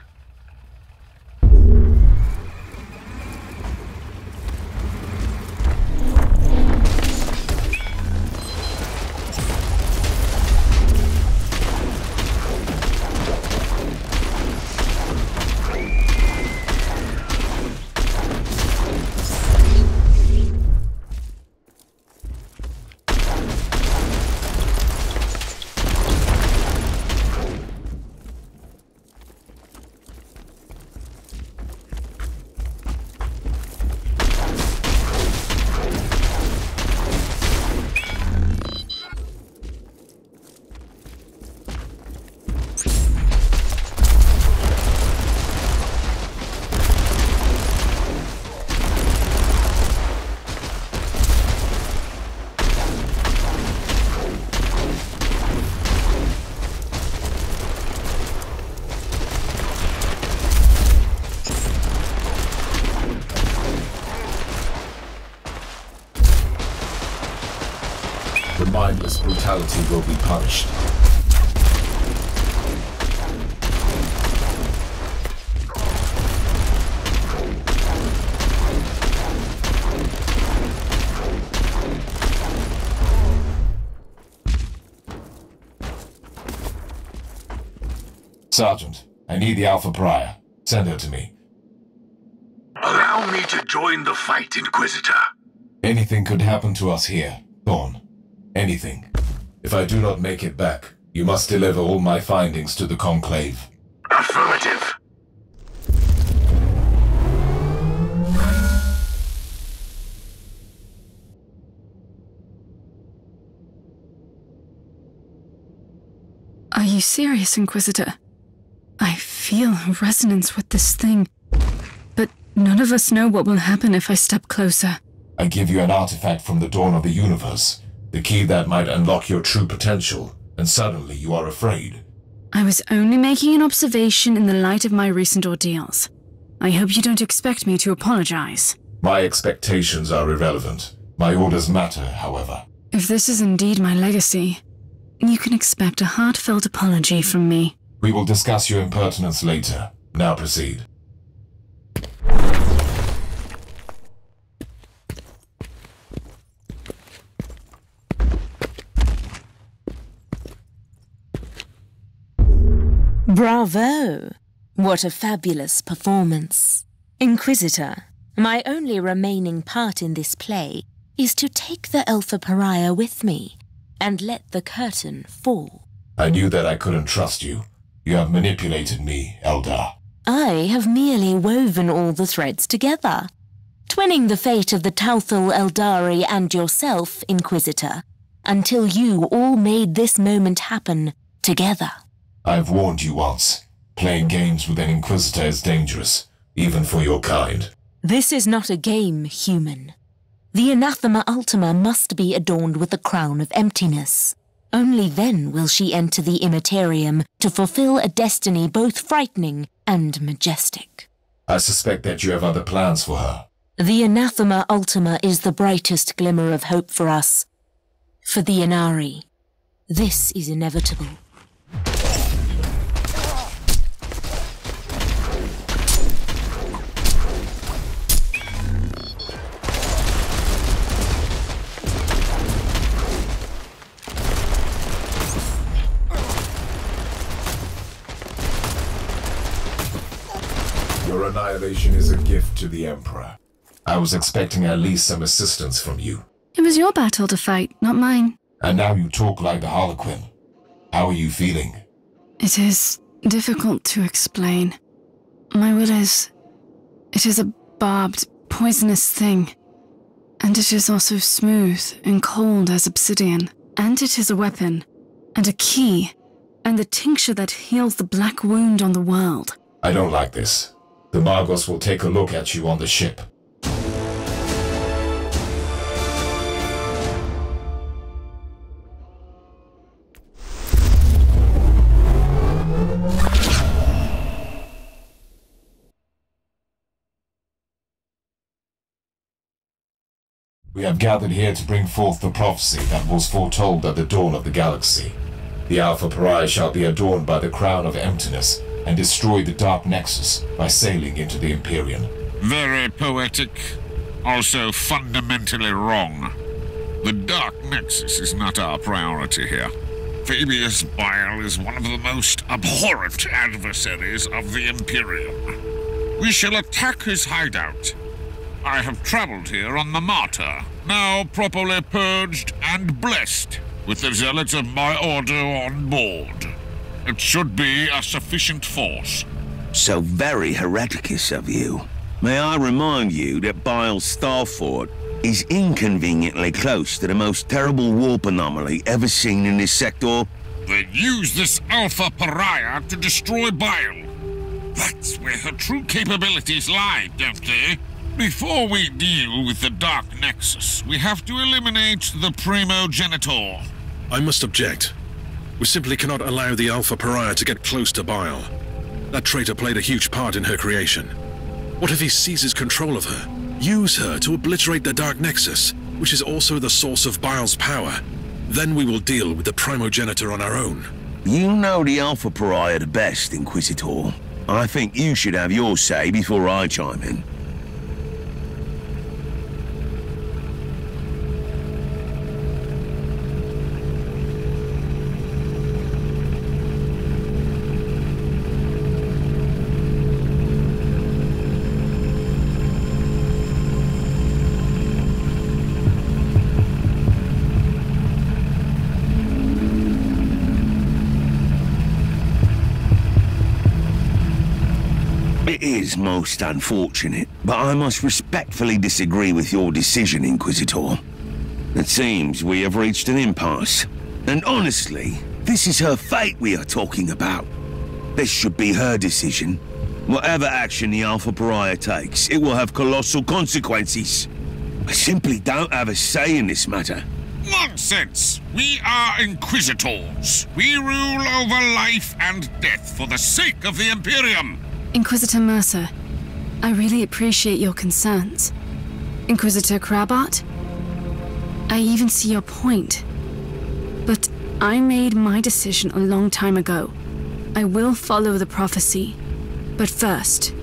The mindless brutality will be punished. Sergeant, I need the Alpha Prior. Send her to me. Allow me to join the fight, Inquisitor. Anything could happen to us here, Dawn. Anything. If I do not make it back, you must deliver all my findings to the Conclave. Affirmative. Are you serious, Inquisitor? I feel a resonance with this thing, but none of us know what will happen if I step closer. I give you an artifact from the dawn of the universe, the key that might unlock your true potential, and suddenly you are afraid. I was only making an observation in the light of my recent ordeals. I hope you don't expect me to apologize. My expectations are irrelevant. My orders matter, however. If this is indeed my legacy, you can expect a heartfelt apology from me. We will discuss your impertinence later. Now proceed. Bravo! What a fabulous performance. Inquisitor, my only remaining part in this play is to take the Alpha Pariah with me and let the curtain fall. I knew that I couldn't trust you. You have manipulated me, Eldar. I have merely woven all the threads together. twinning the fate of the Tauthal Eldari and yourself, Inquisitor, until you all made this moment happen together. I've warned you once. Playing games with an Inquisitor is dangerous, even for your kind. This is not a game, human. The Anathema Ultima must be adorned with the crown of emptiness. Only then will she enter the Immaterium to fulfill a destiny both frightening and majestic. I suspect that you have other plans for her. The Anathema Ultima is the brightest glimmer of hope for us. For the Inari, this is inevitable. Your annihilation is a gift to the Emperor. I was expecting at least some assistance from you. It was your battle to fight, not mine. And now you talk like the Harlequin. How are you feeling? It is difficult to explain. My will is... It is a barbed, poisonous thing. And it is also smooth and cold as obsidian. And it is a weapon. And a key. And the tincture that heals the black wound on the world. I don't like this. The Magos will take a look at you on the ship. We have gathered here to bring forth the prophecy that was foretold at the dawn of the galaxy. The Alpha Pariah shall be adorned by the crown of emptiness, and destroy the Dark Nexus by sailing into the Empyrean. Very poetic, also fundamentally wrong. The Dark Nexus is not our priority here. Fabius Bile is one of the most abhorrent adversaries of the Imperium. We shall attack his hideout. I have traveled here on the Martyr, now properly purged and blessed, with the zealots of my order on board. It should be a sufficient force. So very hereticous of you. May I remind you that Bile's Starfort is inconveniently close to the most terrible warp anomaly ever seen in this sector? They use this Alpha Pariah to destroy Bile. That's where her true capabilities lie, don't they? Before we deal with the Dark Nexus, we have to eliminate the Primogenitor. I must object. We simply cannot allow the Alpha Pariah to get close to Bile. That traitor played a huge part in her creation. What if he seizes control of her? Use her to obliterate the Dark Nexus, which is also the source of Bile's power. Then we will deal with the Primogenitor on our own. You know the Alpha Pariah the best, Inquisitor. I think you should have your say before I chime in. It is most unfortunate, but I must respectfully disagree with your decision, Inquisitor. It seems we have reached an impasse. And honestly, this is her fate we are talking about. This should be her decision. Whatever action the Alpha Pariah takes, it will have colossal consequences. I simply don't have a say in this matter. Nonsense! We are Inquisitors. We rule over life and death for the sake of the Imperium. Inquisitor Mercer, I really appreciate your concerns. Inquisitor Crabart, I even see your point. But I made my decision a long time ago. I will follow the prophecy. But first,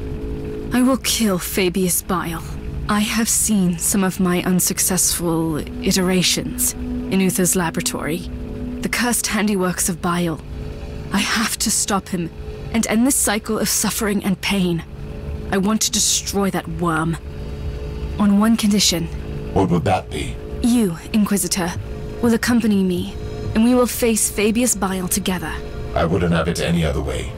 I will kill Fabius Bile. I have seen some of my unsuccessful iterations in Uther's laboratory. The cursed handiworks of Bile. I have to stop him and end this cycle of suffering and pain. I want to destroy that worm. On one condition. What would that be? You, Inquisitor, will accompany me, and we will face Fabius Bile together. I wouldn't have it any other way.